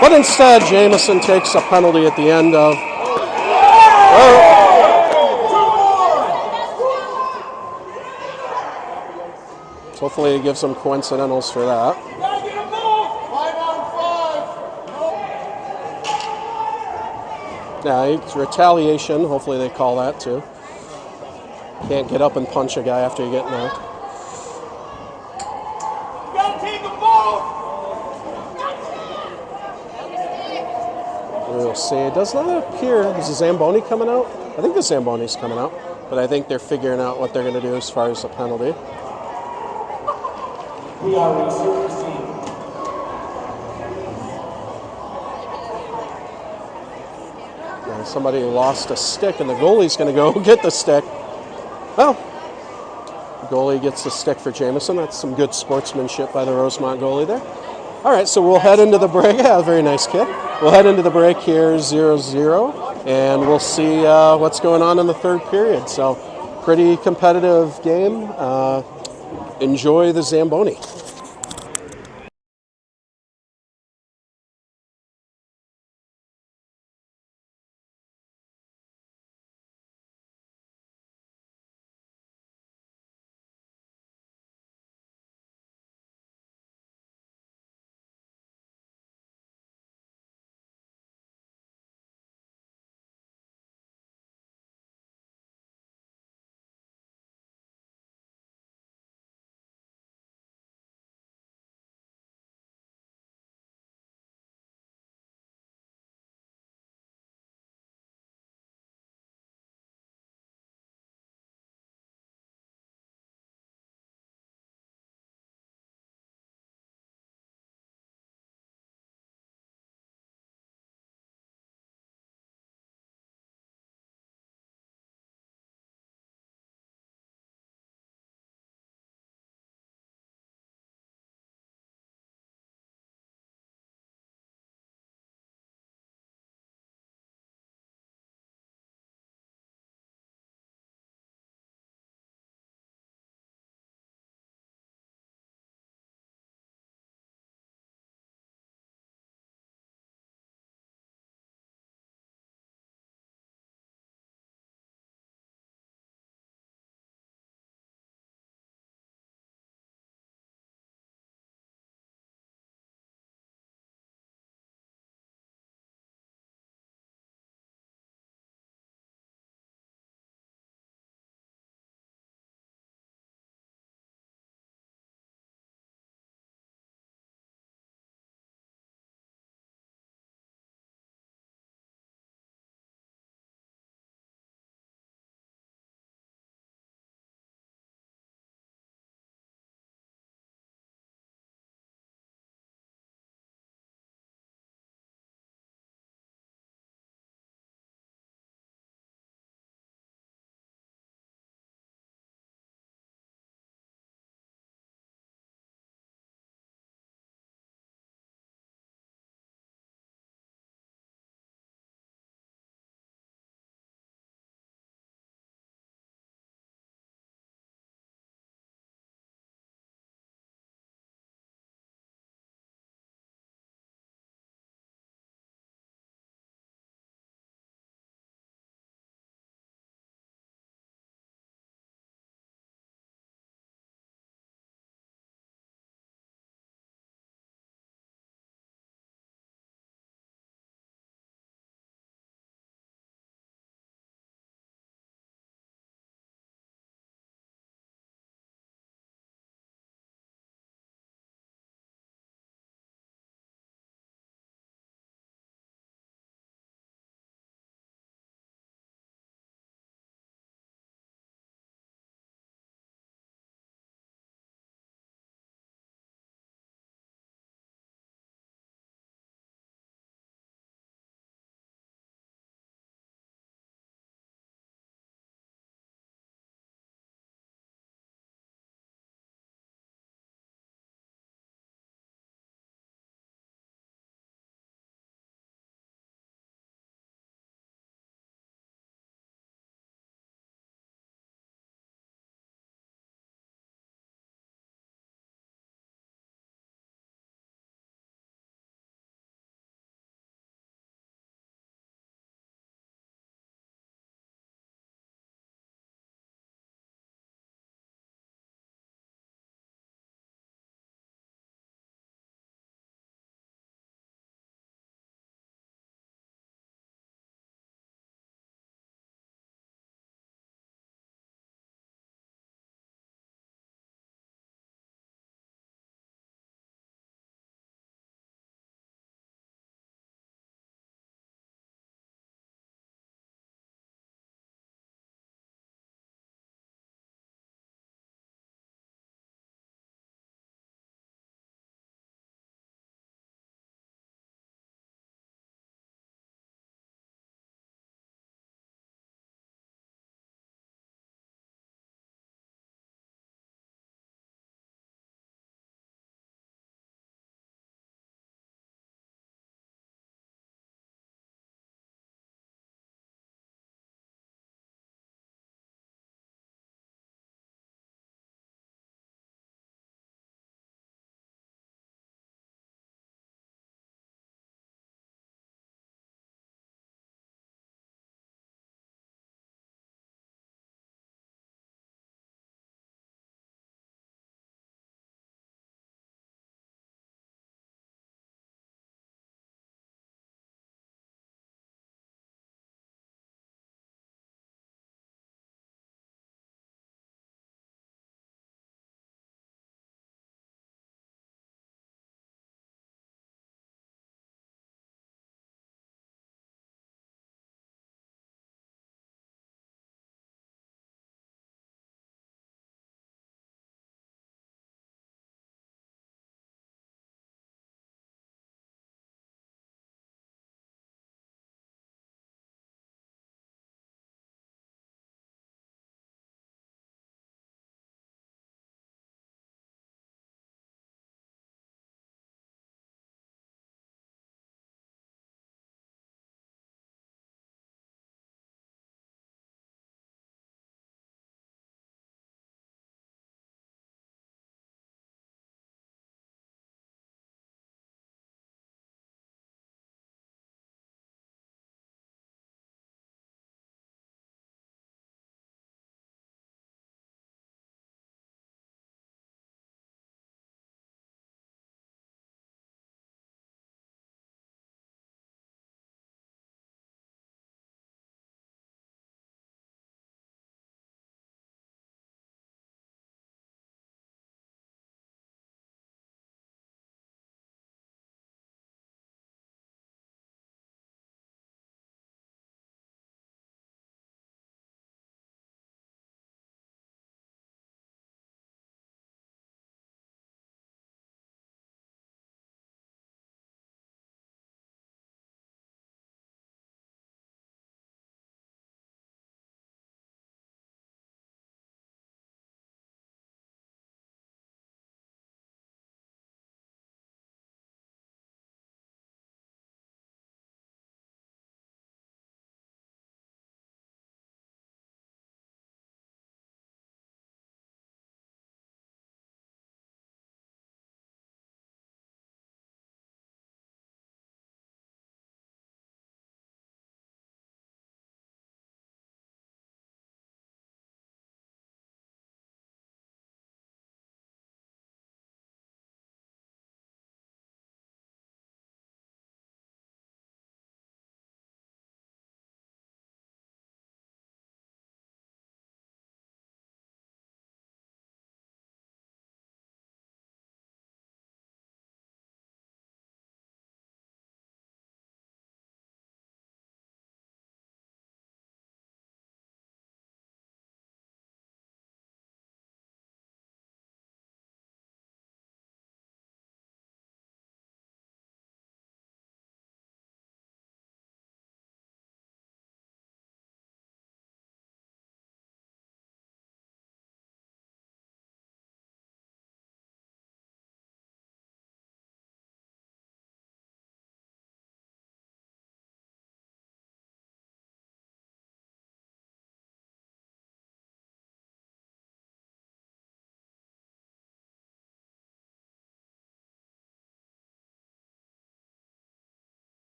But instead, Jamison takes a penalty at the end of... Hopefully he gives some coincidentals for that. Yeah, it's retaliation. Hopefully they call that too. Can't get up and punch a guy after you get knocked. We'll see. It does not appear. Is the Zamboni coming out? I think the Zamboni's coming out. But I think they're figuring out what they're going to do as far as the penalty. We are resurfacing. Somebody lost a stick, and the goalie's going to go get the stick. Well, the goalie gets the stick for Jamison. That's some good sportsmanship by the Rosemount goalie there. All right, so we'll head into the break. Yeah, very nice kid. We'll head into the break here 0-0, and we'll see what's going on in the third period. So pretty competitive game. Enjoy the Zamboni.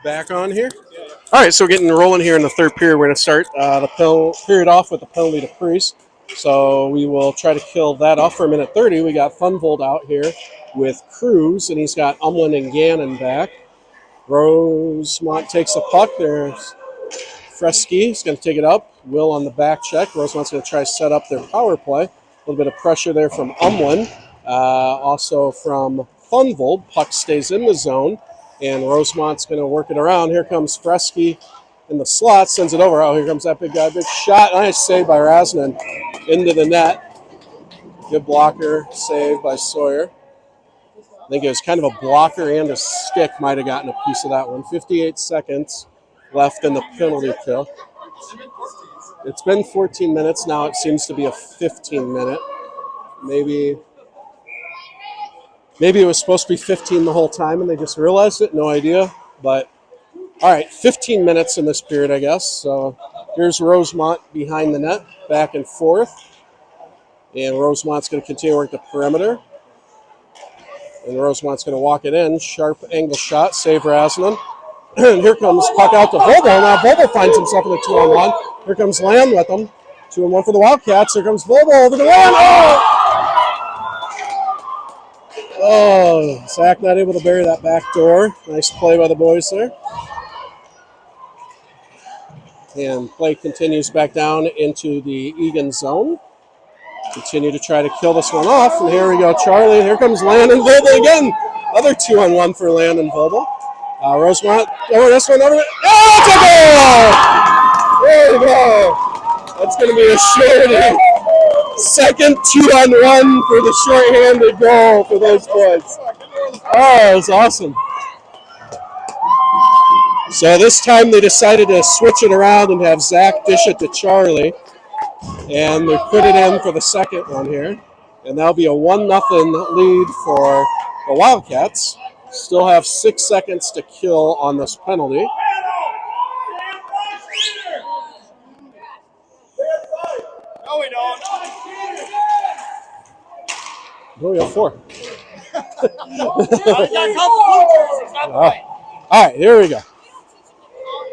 Back on here. All right, so we're getting rolling here in the third period. We're going to start the period off with the penalty to Priest. So we will try to kill that off for a minute 30. We got Funvold out here with Cruz, and he's got Umlin and Gannon back. Rosemount takes the puck. There's Fresky. He's going to take it up. Will on the back check. Rosemount's going to try to set up their power play. A little bit of pressure there from Umlin. Also from Funvold. Puck stays in the zone. And Rosemount's going to work it around. Here comes Fresky in the slot, sends it over. Oh, here comes that big guy. Big shot. Nice save by Rasnan into the net. Good blocker save by Sawyer. I think it was kind of a blocker and a stick might have gotten a piece of that one. 58 seconds left in the penalty kill. It's been 14 minutes. Now it seems to be a 15-minute. Maybe it was supposed to be 15 the whole time and they just realized it. No idea. But, all right, 15 minutes in this period, I guess. So here's Rosemount behind the net, back and forth. And Rosemont's going to continue to work the perimeter. And Rosemount's going to walk it in. Sharp angle shot, save Rasnan. And here comes puck out to Volvo. Now Volvo finds himself in a 2-on-1. Here comes Land with him. 2-on-1 for the Wildcats. Here comes Volvo over the Land. Oh, Zach not able to bury that back door. Nice play by the boys there. And play continues back down into the Eagan zone. Continue to try to kill this one off. And here we go, Charlie. Here comes Landon Volvo again. Another 2-on-1 for Landon Volvo. Rosemount over this one. Over. Oh, it's a goal! There we go. That's going to be a surety. Second 2-on-1 for the short-handed goal for those boys. Oh, it was awesome. So this time they decided to switch it around and have Zach dish it to Charlie. And they put it in for the second one here. And that'll be a 1-0 lead for the Wildcats. Still have 6 seconds to kill on this penalty. No, we don't. No, we have 4. All right, here we go.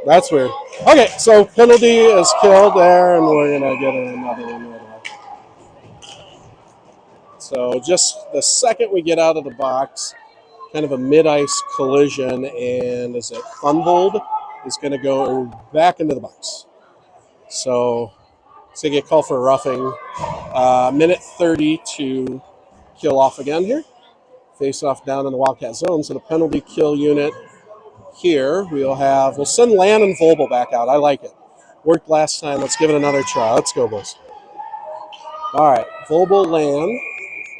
That's weird. Okay, so penalty is killed there, and we're going to get another one right away. So just the second we get out of the box, kind of a mid-ice collision, and is it Funvold is going to go back into the box. So it's going to get called for roughing. Minute 30 to kill off again here. Face off down in the Wildcat zone. So the penalty kill unit here, we'll send Lan and Volbel back out. I like it. Worked last time. Let's give it another try. Let's go, boys. All right, Volbel, Lan,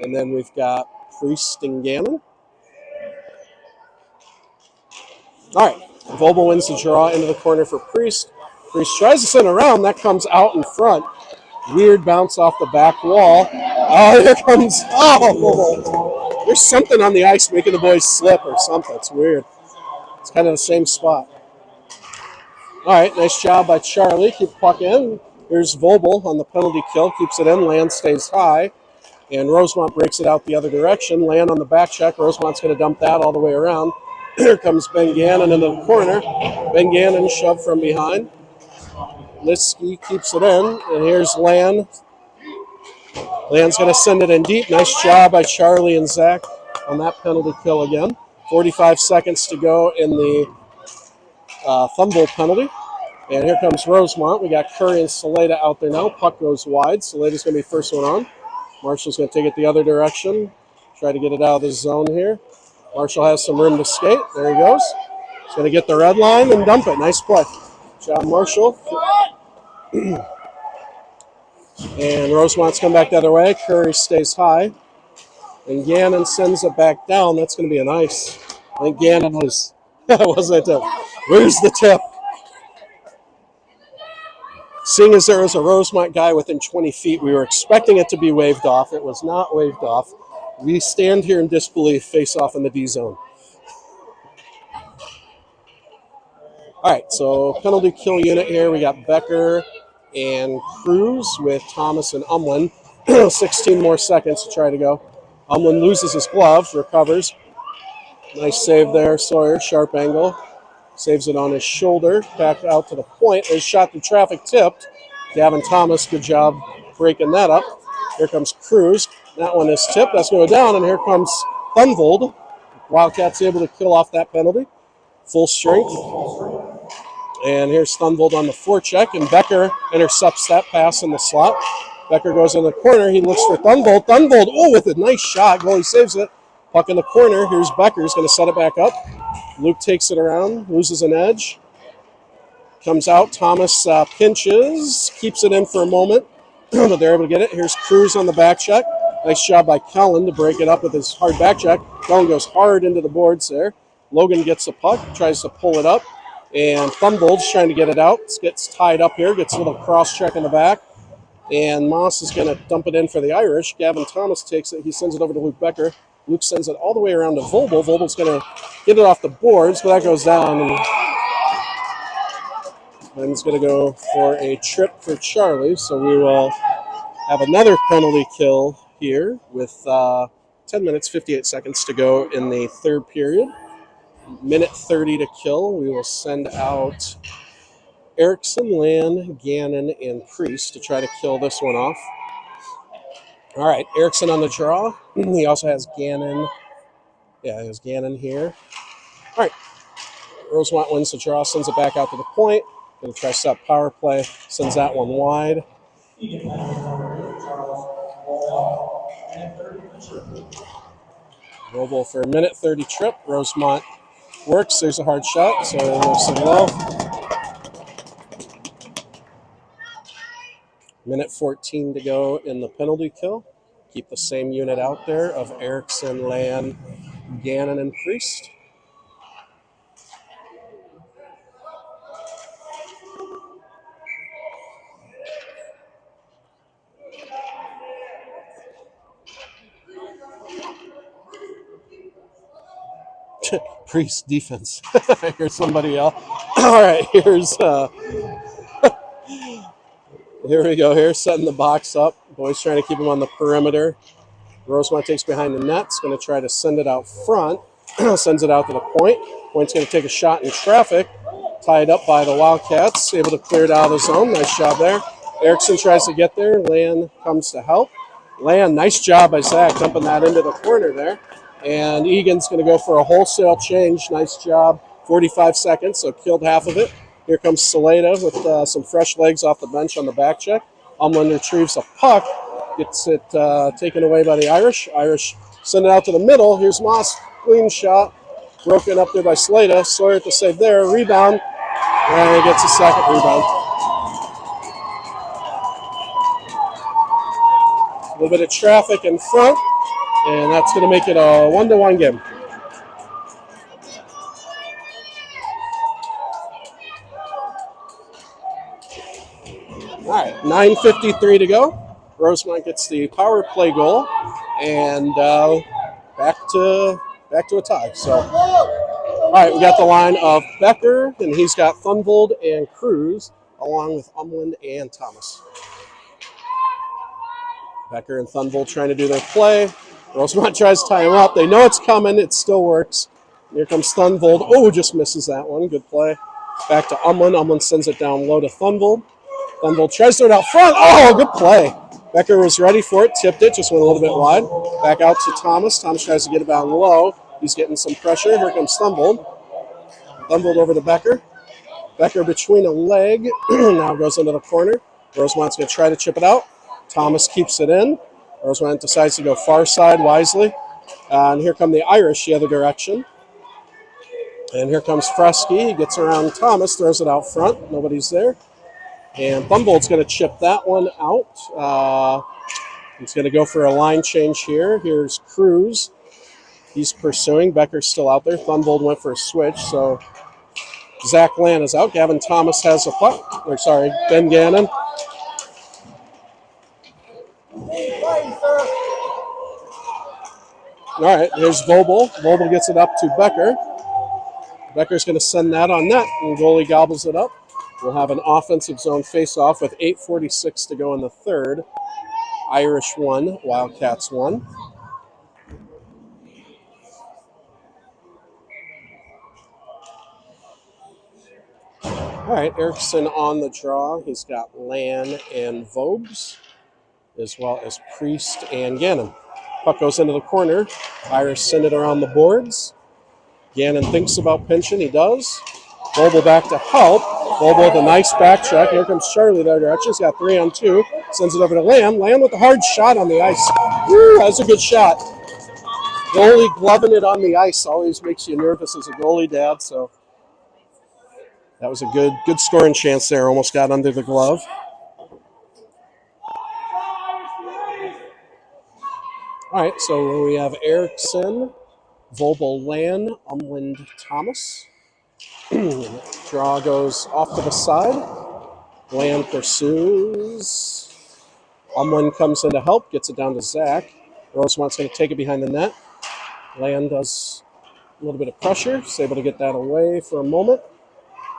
and then we've got Priest and Gannon. All right, Volbel wins the draw into the corner for Priest. Priest tries to send around. That comes out in front. Weird bounce off the back wall. Oh, here comes. Oh, there's something on the ice making the boys slip or something. It's weird. It's kind of the same spot. All right, nice job by Charlie. Keep the puck in. Here's Volbel on the penalty kill. Keeps it in. Land stays high. And Rosemount breaks it out the other direction. Land on the back check. Rosemount's going to dump that all the way around. Here comes Ben Gannon into the corner. Ben Gannon shoved from behind. Liskey keeps it in. And here's Land. Land's going to send it in deep. Nice job by Charlie and Zach on that penalty kill again. 45 seconds to go in the Funvold penalty. And here comes Rosemount. We got Curry and Saleda out there now. Puck goes wide. Saleda's going to be first one on. Marshall's going to take it the other direction. Try to get it out of the zone here. Marshall has some room to skate. There he goes. He's going to get the red line and dump it. Nice play. Job, Marshall. And Rosemount's come back the other way. Curry stays high. And Gannon sends it back down. That's going to be a nice. I think Gannon was. Wasn't it? Where's the tip? Seeing as there was a Rosemount guy within 20 feet, we were expecting it to be waved off. It was not waved off. We stand here in disbelief, face off in the D zone. All right, so penalty kill unit here. We got Becker and Cruz with Thomas and Umlin. 16 more seconds to try to go. Umlin loses his glove, recovers. Nice save there, Sawyer, sharp angle. Saves it on his shoulder, back out to the point. His shot through traffic tipped. Gavin Thomas, good job breaking that up. Here comes Cruz. That one is tipped. That's going to go down, and here comes Thunvold. Wildcats able to kill off that penalty. Full strength. And here's Thunvold on the forecheck, and Becker intercepts that pass in the slot. Becker goes in the corner. He looks for Thunvold. Thunvold, with a nice shot. Goalie saves it. Puck in the corner. Here's Becker. He's going to set it back up. Luke takes it around, loses an edge. Comes out. Thomas pinches, keeps it in for a moment, but they're able to get it. Here's Cruz on the back check. Nice job by Cullen to break it up with his hard back check. Cullen goes hard into the boards there. Logan gets the puck, tries to pull it up, and Thunvold's trying to get it out. Gets tied up here, gets a little cross check in the back, and Moss is going to dump it in for the Irish. Gavin Thomas takes it. He sends it over to Luke Becker. Luke sends it all the way around to Vogel. Vogel's going to get it off the boards, but that goes down. And then he's going to go for a trip for Charlie. So we will have another penalty kill here with 10 minutes, 58 seconds to go in the third period. Minute 30 to kill. We will send out Erickson, Land, Gannon, and Priest to try to kill this one off. All right, Erickson on the draw. He also has Gannon. Yeah, he has Gannon here. All right, Rosemount wins the draw, sends it back out to the point. Going to try set power play, sends that one wide. Roble for a minute 30 trip. Rosemount works. There's a hard shot, so it looks low. Minute 14 to go in the penalty kill. Keep the same unit out there of Erickson, Land, Gannon, and Priest. Priest defense. Here's somebody else. All right, here's here we go. Here, setting the box up. Boys trying to keep him on the perimeter. Rosemount takes behind the net. Going to try to send it out front. Sends it out to the point. Point's going to take a shot in traffic. Tied up by the Wildcats. Able to clear it out of the zone. Nice job there. Erickson tries to get there. Land comes to help. Land, nice job by Zach dumping that into the corner there. And Egan's going to go for a wholesale change. Nice job. 45 seconds, so killed half of it. Here comes Saleda with some fresh legs off the bench on the back check. Umlin retrieves a puck. Gets it taken away by the Irish. Irish send it out to the middle. Here's Moss. Clean shot. Broken up there by Saleda. Sawyer at the save there. Rebound. And he gets a second rebound. A little bit of traffic in front. And that's going to make it a 1-1 game. All right, 9:53 to go. Rosemount gets the power play goal, and back to a tie. So, all right, we got the line of Becker, and he's got Thunvold and Cruz, along with Umland and Thomas. Becker and Thunvold trying to do their play. Rosemount tries to tie him up. They know it's coming. It still works. Here comes Thunvold. Oh, just misses that one. Good play. Back to Umland. Umland sends it down low to Thunvold. Thunvold tries to throw it out front. Oh, good play. Becker was ready for it. Tipped it. Just went a little bit wide. Back out to Thomas. Thomas tries to get it down low. He's getting some pressure. Here comes Thunvold. Thunvold over to Becker. Becker between a leg. Now goes into the corner. Rosemount's going to try to chip it out. Thomas keeps it in. Rosemount decides to go far side wisely. And here come the Irish the other direction. And here comes Fresky. He gets around Thomas, throws it out front. Nobody's there. And Thunvold's going to chip that one out. He's going to go for a line change here. Here's Cruz. He's pursuing. Becker's still out there. Thunvold went for a switch. So Zach Land is out. Gavin Thomas has a puck. Ben Gannon. All right, here's Vogel. Vogel gets it up to Becker. Becker's going to send that on net, and goalie gobbles it up. We'll have an offensive zone face-off with 8:46 to go in the third. Irish 1, Wildcats 1. All right, Erickson on the draw. He's got Lan and Vobes, as well as Priest and Gannon. Puck goes into the corner. Irish send it around the boards. Gannon thinks about pinching. He does. Vobel back to help. Vobel with a nice back check. Here comes Charlie their direction. He's got 3-on-2. Sends it over to Lamb. Lamb with a hard shot on the ice. Woo, that's a good shot. Goalie gloving it on the ice always makes you nervous as a goalie, Dad. So that was a good scoring chance there. Almost got under the glove. All right, so we have Erickson, Vobel, Lan, Umland, Thomas. Draw goes off to the side. Lan pursues. Umland comes in to help, gets it down to Zach. Rosemount's going to take it behind the net. Lan does a little bit of pressure. Is able to get that away for a moment.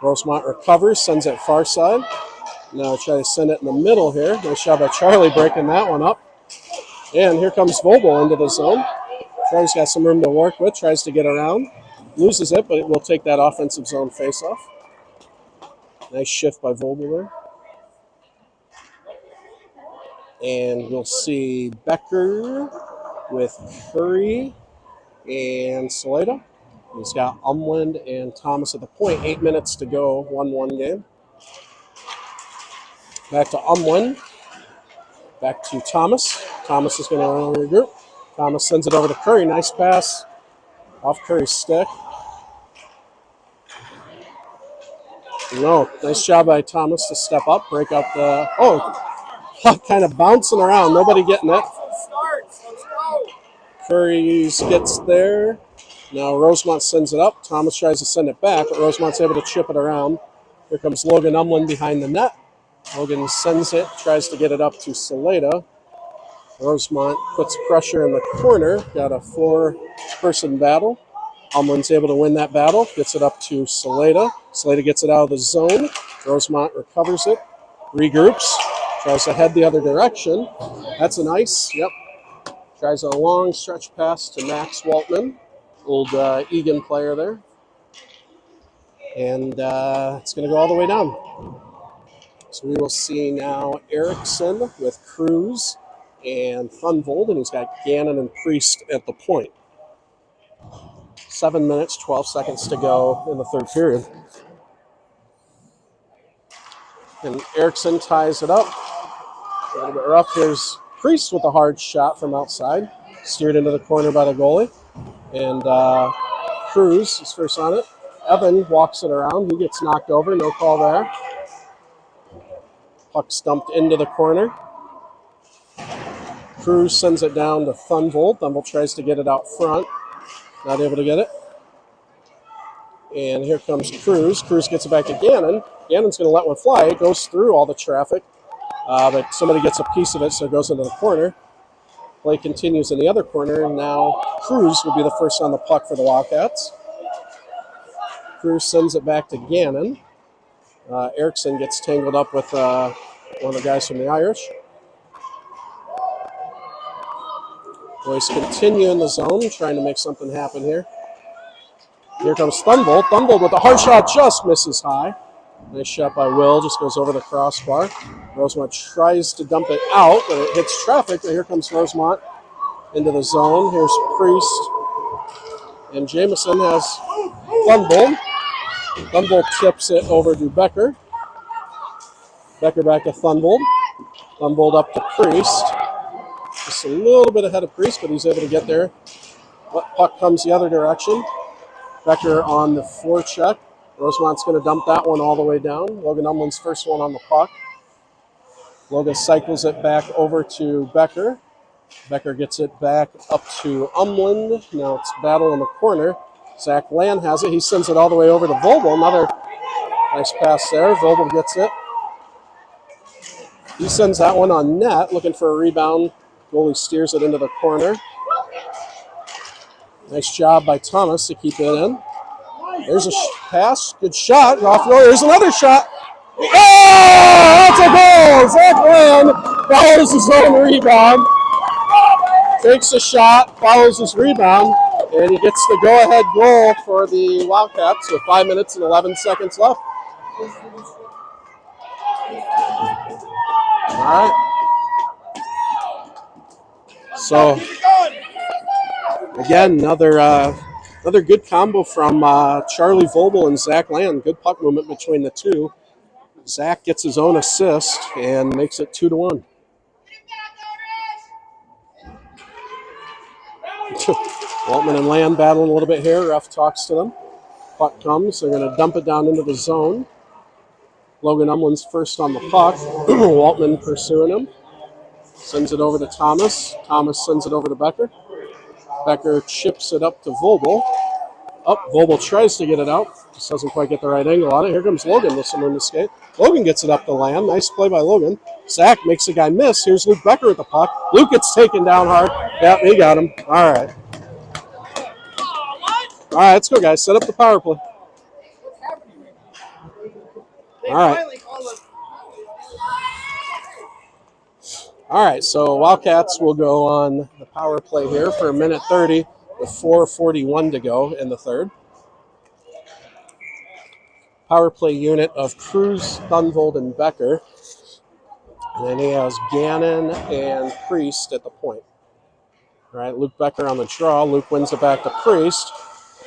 Rosemount recovers, sends it far side. Now try to send it in the middle here. Nice job by Charlie breaking that one up. And here comes Vogel into the zone. Charlie's got some room to work with, tries to get around. Loses it, but it will take that offensive zone face-off. Nice shift by Vogel there. And we'll see Becker with Curry and Saleda. He's got Umland and Thomas at the point. 8 minutes to go, 1-1 game. Back to Umland. Back to Thomas. Thomas is going to regroup. Thomas sends it over to Curry. Nice pass off Curry's stick. No, nice job by Thomas to step up, break up the... puck kind of bouncing around. Nobody getting it. Curry gets there. Now Rosemount sends it up. Thomas tries to send it back, but Rosemont's able to chip it around. Here comes Logan Umland behind the net. Logan sends it, tries to get it up to Saleda. Rosemount puts pressure in the corner. Got a 4-person battle. Umland's able to win that battle. Gets it up to Saleda. Saleda gets it out of the zone. Rosemount recovers it. Regroups. Tries to head the other direction. That's a nice, Tries a long stretch pass to Max Waltman. Old Eagan player there. And it's going to go all the way down. So we will see now Erickson with Cruz and Thunvold, and he's got Gannon and Priest at the point. 7 minutes, 12 seconds to go in the third period. And Erickson ties it up. A little bit rough. Here's Priest with a hard shot from outside. Steered into the corner by the goalie. And Cruz is first on it. Evan walks it around. He gets knocked over. No call there. Puck stumped into the corner. Cruz sends it down to Thunvold. Thunvold tries to get it out front. Not able to get it. And here comes Cruz. Cruz gets it back to Gannon. Gannon's going to let one fly. It goes through all the traffic. But somebody gets a piece of it, so it goes into the corner. Play continues in the other corner. And now Cruz will be the first on the puck for the Wildcats. Cruz sends it back to Gannon. Erickson gets tangled up with one of the guys from the Irish. Boys continue in the zone, trying to make something happen here. Here comes Thunvold. Thunvold with a hard shot, just misses high. Nice shot by Will, just goes over the crossbar. Rosemount tries to dump it out, but it hits traffic. But here comes Rosemount into the zone. Here's Priest. And Jameson has Thunvold. Thunvold tips it over to Becker. Becker back to Thunvold. Thunvold up to Priest. Just a little bit ahead of Priest, but he's able to get there. Puck comes the other direction. Becker on the forecheck. Rosemount's going to dump that one all the way down. Logan Umland's first one on the puck. Logan cycles it back over to Becker. Becker gets it back up to Umland. Now it's battle in the corner. Zach Land has it. He sends it all the way over to Vogel. Another nice pass there. Vogel gets it. He sends that one on net, looking for a rebound. Goalie steers it into the corner. Nice job by Thomas to keep it in. There's a pass. Good shot. Off roll. There's another shot. Oh, that's a goal. Zach Land follows his own rebound. Takes a shot, follows his rebound, and he gets the go-ahead goal for the Wildcats with 5 minutes and 11 seconds left. All right. So, again, another good combo from Charlie Vogel and Zach Land. Good puck movement between the two. Zach gets his own assist and makes it 2-1. Waltman and Land battling a little bit here. Ref talks to them. Puck comes. They're going to dump it down into the zone. Logan Umland's first on the puck. Waltman pursuing him. Sends it over to Thomas. Thomas sends it over to Becker. Becker chips it up to Vogel. Vogel tries to get it out. Just doesn't quite get the right angle on it. Here comes Logan with some room to skate. Logan gets it up to Land. Nice play by Logan. Zach makes the guy miss. Here's Luke Becker with the puck. Luke gets taken down hard. Yep, he got him. All right. All right, let's go, guys. Set up the power play. All right. All right, so Wildcats will go on the power play here for 1:30 with 4:41 to go in the third. Power play unit of Cruz, Thunvold, and Becker. And then he has Gannon and Priest at the point. All right, Luke Becker on the draw. Luke wins it back to Priest.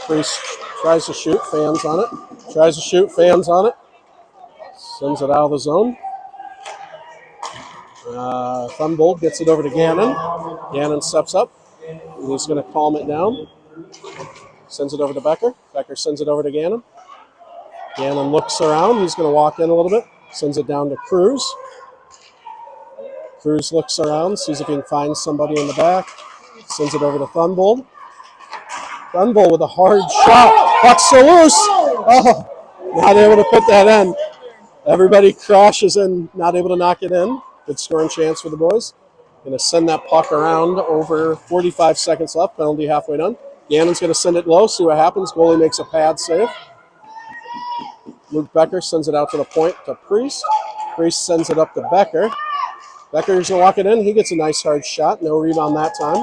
Priest tries to shoot, fans on it. Tries to shoot, fans on it. Sends it out of the zone. Thunvold gets it over to Gannon. Gannon steps up. He's going to calm it down. Sends it over to Becker. Becker sends it over to Gannon. Gannon looks around. He's going to walk in a little bit. Sends it down to Cruz. Cruz looks around, sees if he can find somebody in the back. Sends it over to Thunvold. Thunvold with a hard shot. Puck's so loose. Oh, not able to put that in. Everybody crashes in, not able to knock it in. Good scoring chance for the boys. Going to send that puck around over 45 seconds left. Penalty halfway done. Gannon's going to send it low, see what happens. Goalie makes a pad save. Luke Becker sends it out to the point to Priest. Priest sends it up to Becker. Becker's going to walk it in. He gets a nice hard shot. No rebound that time.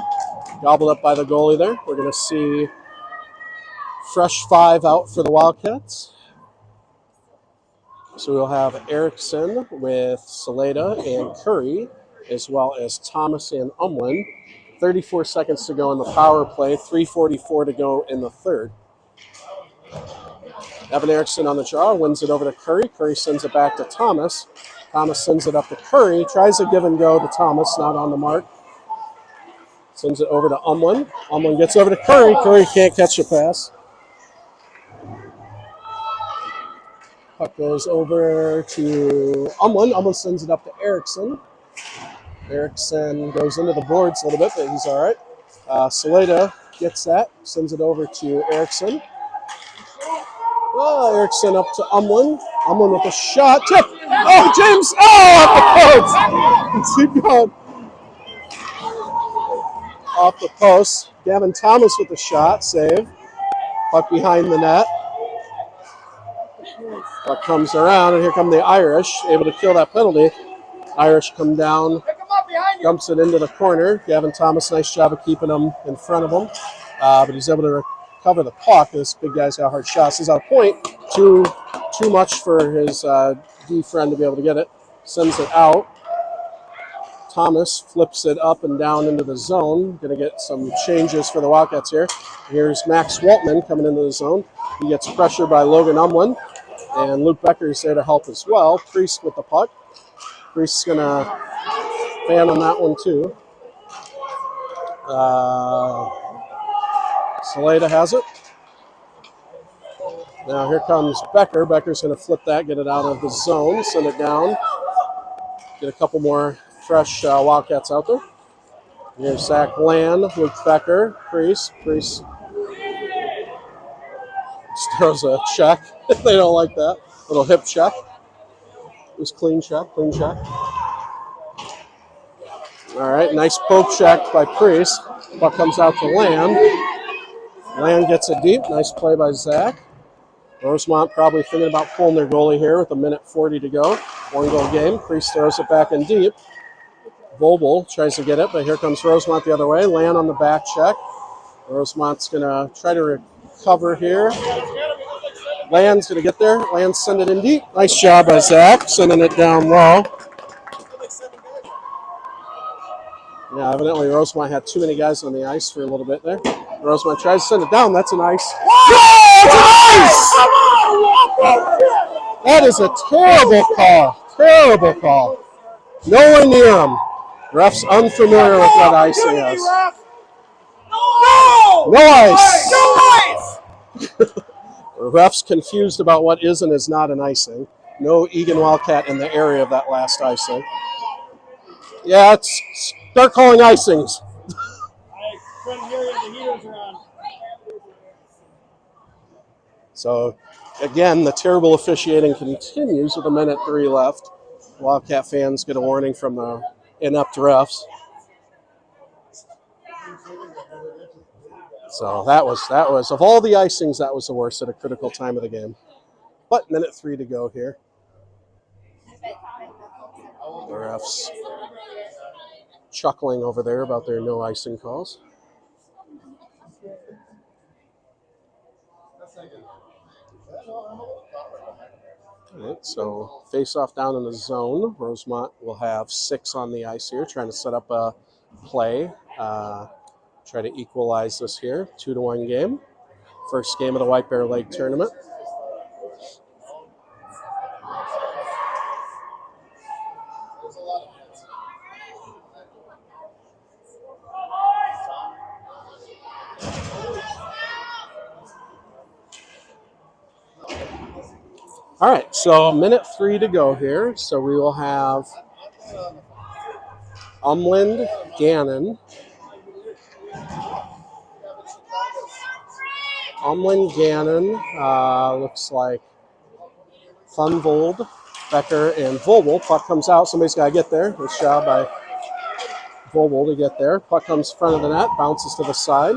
Gobbled up by the goalie there. We're going to see fresh 5 out for the Wildcats. So we'll have Erickson with Saleda and Curry, as well as Thomas and Umland. 34 seconds to go in the power play, 3:44 to go in the third. Evan Erickson on the draw, wins it over to Curry. Curry sends it back to Thomas. Thomas sends it up to Curry, tries a give and go to Thomas, not on the mark. Sends it over to Umland. Umland gets over to Curry. Curry can't catch the pass. Puck goes over to Umland. Umland sends it up to Erickson. Erickson goes into the boards a little bit, but he's all right. Saleda gets that, sends it over to Erickson. Oh, Erickson up to Umland. Umland with a shot. Tip. Oh, James. Oh, off the post. Keep going. Off the post. Gavin Thomas with the shot. Save. Puck behind the net. Puck comes around, and here come the Irish, able to kill that penalty. Irish come down, dumps it into the corner. Gavin Thomas, nice job of keeping him in front of him, but he's able to recover the puck. This big guy's got hard shots. He's out of point. Too much for his D friend to be able to get it. Sends it out. Thomas flips it up and down into the zone. Going to get some changes for the Wildcats here. Here's Max Waltman coming into the zone. He gets pressured by Logan Umland. And Luke Becker is there to help as well. Priest with the puck. Priest's going to fan on that one too. Saleda has it. Now here comes Becker. Becker's going to flip that, get it out of the zone, send it down. Get a couple more fresh Wildcats out there. Here's Zach Land, Luke Becker, Priest. Priest just throws a check. They don't like that. Little hip check. Just clean check. All right, nice poke check by Priest. Puck comes out to Land. Land gets it deep. Nice play by Zach. Rosemount probably thinking about pulling their goalie here with 1:40 to go. 1-goal game. Priest throws it back in deep. Vobel tries to get it, but here comes Rosemount the other way. Land on the back check. Rosemount's going to try to recover here. Land's going to get there. Land send it in deep. Nice job by Zach, sending it down low. Yeah, evidently Rosemount had too many guys on the ice for a little bit there. Rosemount tries to send it down. That's an ice. That is a terrible call. Terrible call. Nowhere near him. Ref's unfamiliar with what icing is. No ice. Ref's confused about what is and is not an icing. No Eagan Wildcat in the area of that last icing. Yeah, start calling icings. I couldn't hear you. The heaters are on. So, again, the terrible officiating continues with 1:03 left. Wildcat fans get a warning from the inept refs. So that was of all the icings, that was the worst at a critical time of the game. But 1:03 to go here. The refs chuckling over there about their no icing calls. All right, so face off down in the zone. Rosemount will have 6 on the ice here, trying to set up a play. Try to equalize this here. 2-1 game. First game of the White Bear Lake tournament. All right, so 1:03 to go here. So we will have Umland Gannon. Umland Gannon looks like Thunvold, Becker, and Vobel. Puck comes out. Somebody's got to get there. Nice job by Vobel to get there. Puck comes front of the net, bounces to the side.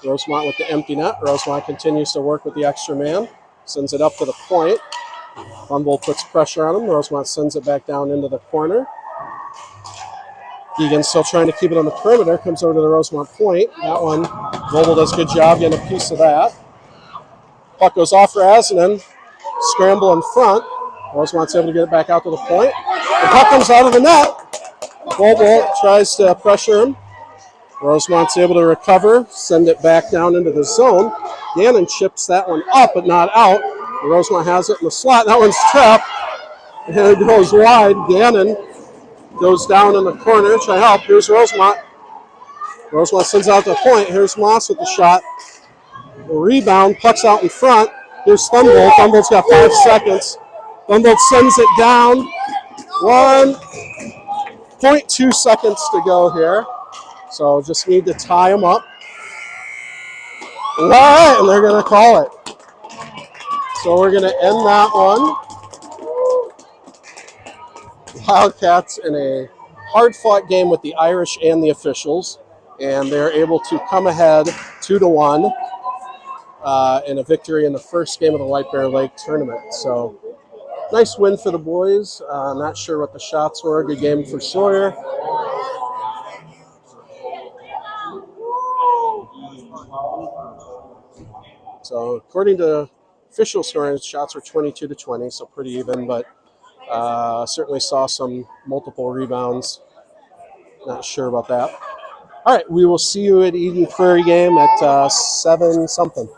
Rosemount with the empty net. Rosemount continues to work with the extra man. Sends it up to the point. Thunvold puts pressure on him. Rosemount sends it back down into the corner. Eagan still trying to keep it on the perimeter. Comes over to the Rosemount point. That one, Vobel does a good job getting a piece of that. Puck goes off Razanen. Scramble in front. Rosemont's able to get it back out to the point. The puck comes out of the net. Vobel tries to pressure him. Rosemont's able to recover, send it back down into the zone. Gannon chips that one up, but not out. Rosemount has it in the slot. That one's trapped. And it goes wide. Gannon goes down in the corner. Try to help. Here's Rosemount. Rosemount sends out the point. Here's Moss with the shot. The rebound. Puck's out in front. Here's Thunvold. Thunvold's got 5 seconds. Thunvold sends it down. 1.2 seconds to go here. So just need to tie them up. All right, and they're going to call it. So we're going to end that one. Wildcats in a hard-fought game with the Irish and the officials, and they're able to come ahead 2-1 in a victory in the first game of the White Bear Lake tournament. So nice win for the boys. Not sure what the shots were. Good game for Sawyer. So according to official scoring, shots were 22-20, so pretty even, but certainly saw some multiple rebounds. Not sure about that. All right, we will see you at Eden Prairie game at 7-something.